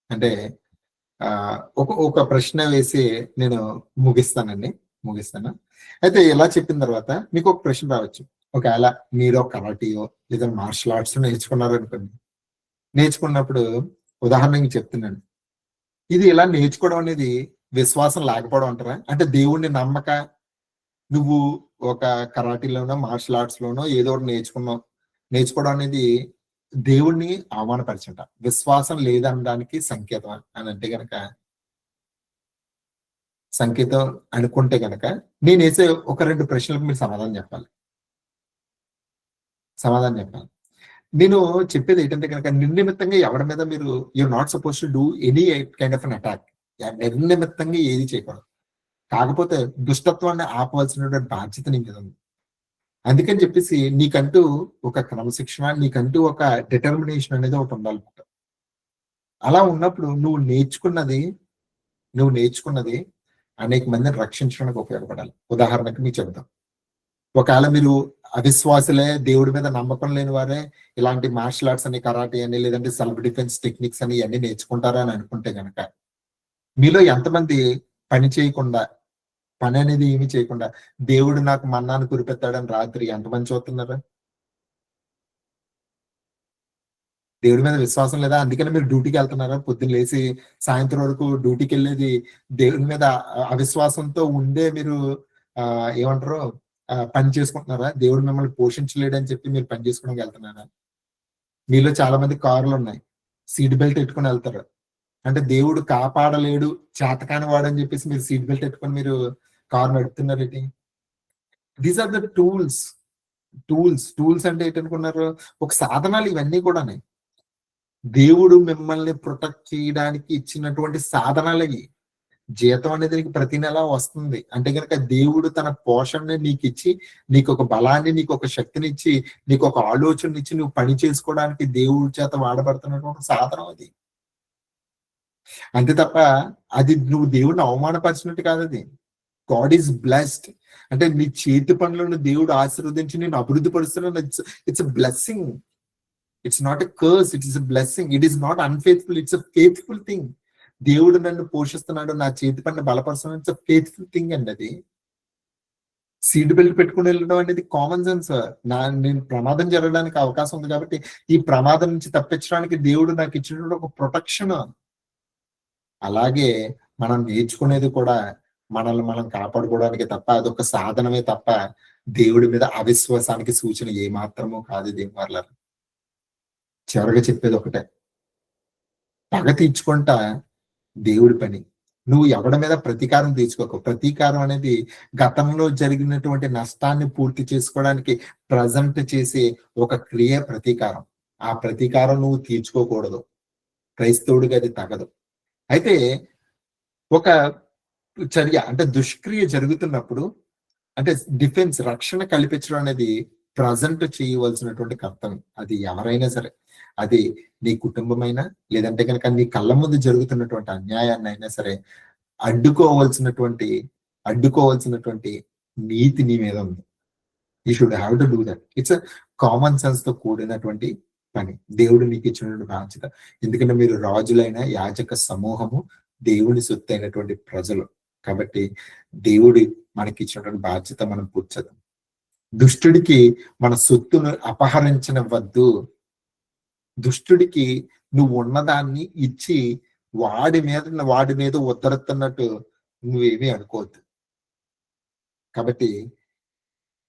అంటే ఒక ప్రశ్న వేసి నేను ముగిస్తాను. అయితే ఇలా చెప్పిన తర్వాత మీకు ఒక ప్రశ్న రావచ్చు. ఒకవేళ మీరు కరాటీయో లేదా మార్షల్ ఆర్ట్స్ నేర్చుకున్నారనుకోండి. నేర్చుకున్నప్పుడు ఉదాహరణకి చెప్తున్నాను, ఇది ఇలా నేర్చుకోవడం అనేది విశ్వాసం లేకపోవడం అంటారా? అంటే దేవుణ్ణి నమ్మక నువ్వు ఒక కరాటీలోనో మార్షల్ ఆర్ట్స్ లోనో ఏదో ఒకటి నేర్చుకోవడం అనేది దేవుణ్ణి అవమానపరచంట, విశ్వాసం లేదనడానికి సంకేతం అని అంటే గనక, సంకేతం అనుకుంటే గనక నేను వేసే ఒక 2 ప్రశ్నలకు మీరు సమాధానం చెప్పాలి. నేను చెప్పేది ఏంటంటే కనుక, నిర్నిమిత్తంగా ఎవరి మీద మీరు you are not suppose to do any kind of an attack. నిర్నిమిత్తంగా ఏది చేయకూడదు. కాకపోతే దుష్టత్వాన్ని ఆపవలసినటువంటి బాధ్యత నీ మీద ఉంది. అందుకని చెప్పేసి నీకంటూ ఒక క్రమశిక్షణ, నీకంటూ ఒక డిటర్మినేషన్ అనేది ఒకటి ఉండాలి. అలా ఉన్నప్పుడు నువ్వు నేర్చుకున్నది అనేక మందిని రక్షించడానికి ఉపయోగపడాలి. ఉదాహరణకు మీకు చెబుతాం, ఒకవేళ మీరు అవిశ్వాసులే, దేవుడి మీద నమ్మకం లేని వారే ఇలాంటి మార్షల్ ఆర్ట్స్ అని, కరాటే అని, లేదంటే సెల్ఫ్ డిఫెన్స్ టెక్నిక్స్ అని ఇవన్నీ నేర్చుకుంటారా అని అనుకుంటే గనక, మీలో ఎంతమంది పని అనేది ఏమి చేయకుండా దేవుడు నాకు మన్నాను కురిపెత్తాడని రాత్రి ఎంతమంది చూస్తున్నారా? దేవుడి మీద విశ్వాసం లేదా? అందుకని మీరు డ్యూటీకి వెళ్తున్నారా? పొద్దున్న లేచి సాయంత్రం వరకు డ్యూటీకి వెళ్ళేది దేవుడి మీద అవిశ్వాసంతో ఉండే మీరు ఏమంటారు పని చేసుకుంటున్నారా? దేవుడు మిమ్మల్ని పోషించలేడని చెప్పి మీరు పని చేసుకోవడానికి వెళ్తున్నారా? మీలో చాలా మంది కార్లు ఉన్నాయి, సీట్ బెల్ట్ పెట్టుకుని వెళ్తారు. అంటే దేవుడు కాపాడలేడు, చేతకాని వాడు అని చెప్పేసి మీరు సీట్ బెల్ట్ పెట్టుకొని మీరు కారు నడుపుతున్నారు ఏంటి? దీస్ ఆర్ ద టూల్స్ అంటే ఏంటనుకున్నారు? ఒక సాధనాలు ఇవన్నీ కూడా దేవుడు మిమ్మల్ని ప్రొటెక్ట్ చేయడానికి ఇచ్చినటువంటి సాధనాలు అవి. జీతం అనేది నీకు ప్రతి నెల వస్తుంది అంటే కనుక దేవుడు తన పోషణని నీకు ఇచ్చి, నీకు ఒక బలాన్ని, నీకు ఒక శక్తిని ఇచ్చి, నీకు ఒక ఆలోచన ఇచ్చి నువ్వు పని చేసుకోవడానికి దేవుడి చేత వాడబడుతున్నటువంటి సాధనం అది. అంతే తప్ప అది నువ్వు దేవుడిని అవమానపరిచినట్టు కాదు. అది గాడ్ ఈజ్ బ్లెస్డ్ అంటే నీ చేతి పనులను దేవుడు ఆశీర్వదించి నేను అభివృద్ధి పరుస్తున్నాను. It's a blessing, it's not a curse, it is a blessing. It is not unfaithful, it's a faithful thing. దేవుడు నన్ను పోషిస్తున్నాడు, నా చేతి పని బలపరుస్తున్నాడు, ఇట్స్ అ ఫేత్ఫుల్ థింగ్ అండి. అది సీట్ బెల్ట్ పెట్టుకుని వెళ్ళడం అనేది కామన్ సెన్స్. నేను ప్రమాదం జరగడానికి అవకాశం ఉంది కాబట్టి ఈ ప్రమాదం నుంచి తప్పించడానికి దేవుడు నాకు ఇచ్చినటువంటి ఒక ప్రొటెక్షన్. అలాగే మనం నేర్చుకునేది కూడా మనల్ని మనం కాపాడుకోవడానికి తప్ప, అదొక సాధనమే తప్ప దేవుడి మీద అవిశ్వాసానికి సూచన ఏ మాత్రమూ కాదు. దీని వల్ల చివరిగా చెప్పేది ఒకటే, పగ తీర్చుకుంటా దేవుడి పని. నువ్వు ఎవడి మీద ప్రతీకారం తీర్చుకోకు. ప్రతీకారం అనేది గతంలో జరిగినటువంటి నష్టాన్ని పూర్తి చేసుకోవడానికి ప్రజెంట్ చేసే ఒక క్రియ ప్రతీకారం. ఆ ప్రతీకారం నువ్వు తీర్చుకోకూడదు. క్రైస్తవుడికి అది తగదు. అయితే ఒక చర్య అంటే దుష్క్రియ జరుగుతున్నప్పుడు అంటే డిఫెన్స్, రక్షణ కల్పించడం అనేది ప్రజెంట్ చేయవలసినటువంటి కర్తవ్యం. అది ఎవరైనా సరే, అది నీ కుటుంబమైనా లేదంటే కనుక నీ కళ్ళ ముందు జరుగుతున్నటువంటి అన్యాయాన్ని అయినా సరే అడ్డుకోవాల్సినటువంటి నీతి నీ మీద ఉంది. You should have to do that. It's common sense తో కూడినటువంటి పని. దేవుడు నీకు ఇచ్చినటువంటి బాధ్యత. ఎందుకంటే మీరు రాజులైన యాజక సమూహము, దేవుని సొత్తు అయినటువంటి ప్రజలు. కాబట్టి దేవుడి మనకి ఇచ్చినటువంటి బాధ్యత మనం పూర్చదు. దుష్టుడికి మన సొత్తును అపహరించనివ్వద్దు. దుష్టుడికి నువ్వు ఉన్నదాన్ని ఇచ్చి వాడి మీద ఉద్ధరుతున్నట్టు నువ్వేమీ అనుకోవద్దు. కాబట్టి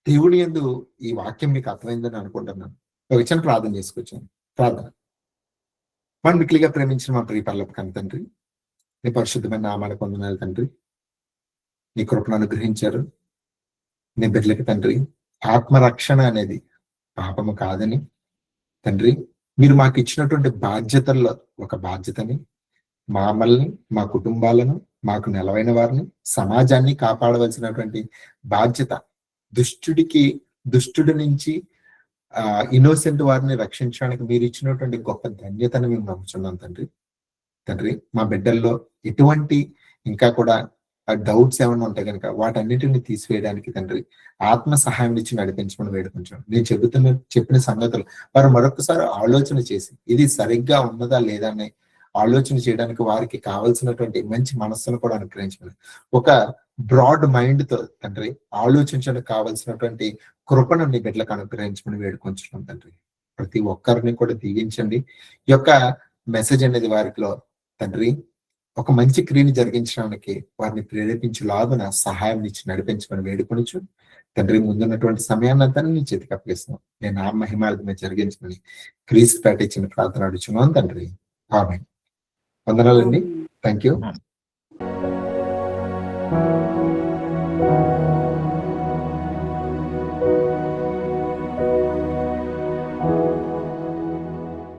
దేవుని యందు ఈ వాక్యం మీకు అర్థమైందని అనుకుంటున్నాను. ఒక చిన్న ప్రార్థన చేసుకొచ్చాను. ప్రార్థన. మనం మిక్కిలిగా ప్రేమించిన మా ప్రియ పరలోకపు తండ్రి, నీ పరిశుద్ధమైన నామానికి వందనాలు తండ్రి. నీ కృపను అనుగ్రహించారు. నీ బిడ్డలకి తండ్రి ఆత్మరక్షణ అనేది పాపము కాదని తండ్రి మీరు మాకు ఇచ్చినటువంటి బాధ్యతల్లో ఒక బాధ్యతని మమ్మల్ని, మా కుటుంబాలను, మాకు నెలవైన వారిని, సమాజాన్ని కాపాడవలసినటువంటి బాధ్యత, దుష్టుడి నుంచి ఇన్నోసెంట్ వారిని రక్షించడానికి మీరు ఇచ్చినటువంటి గొప్ప ధన్యతను మేము నమ్ముచున్నాం తండ్రి. మా బిడ్డల్లో ఎటువంటి ఇంకా కూడా డౌట్స్ ఏమైనా ఉంటాయి కనుక వాటన్నిటిని తీసివేయడానికి తండ్రి ఆత్మ సహాయం ఇచ్చి నడిపించమని వేడుకుంటాం. నేను చెప్పిన సంగతులు వారు మరొకసారి ఆలోచన చేసి ఇది సరిగ్గా ఉన్నదా లేదా అని ఆలోచన చేయడానికి వారికి కావాల్సినటువంటి మంచి మనస్సును కూడా అనుగ్రహించమని, ఒక బ్రాడ్ మైండ్ తో తండ్రి ఆలోచించడానికి కావాల్సినటువంటి కృపను నీ బిడ్డలకు అనుగ్రహించమని వేడుకొంచున్నాం తండ్రి. ప్రతి ఒక్కరిని కూడా దీవించండి. ఈ యొక్క మెసేజ్ అనేది వారిలో తండ్రి ఒక మంచి క్రియని జరిగించడానికి వారిని ప్రేరేపించేలాగున సహాయం ఇచ్చి నడిపించమని వేడుకొనిచ్చు తండ్రి. ముందున్నటువంటి సమయాన్ని అంతా నీ చేతికి అప్పగిస్తున్నాం. నేను ఆ మహిమార్థమే జరిగించమని క్రీస్తు పేట ఇచ్చిన ప్రార్థన అడుగుచున్నాను తండ్రి. ఆమేన్. వందనాలండి. Thank you.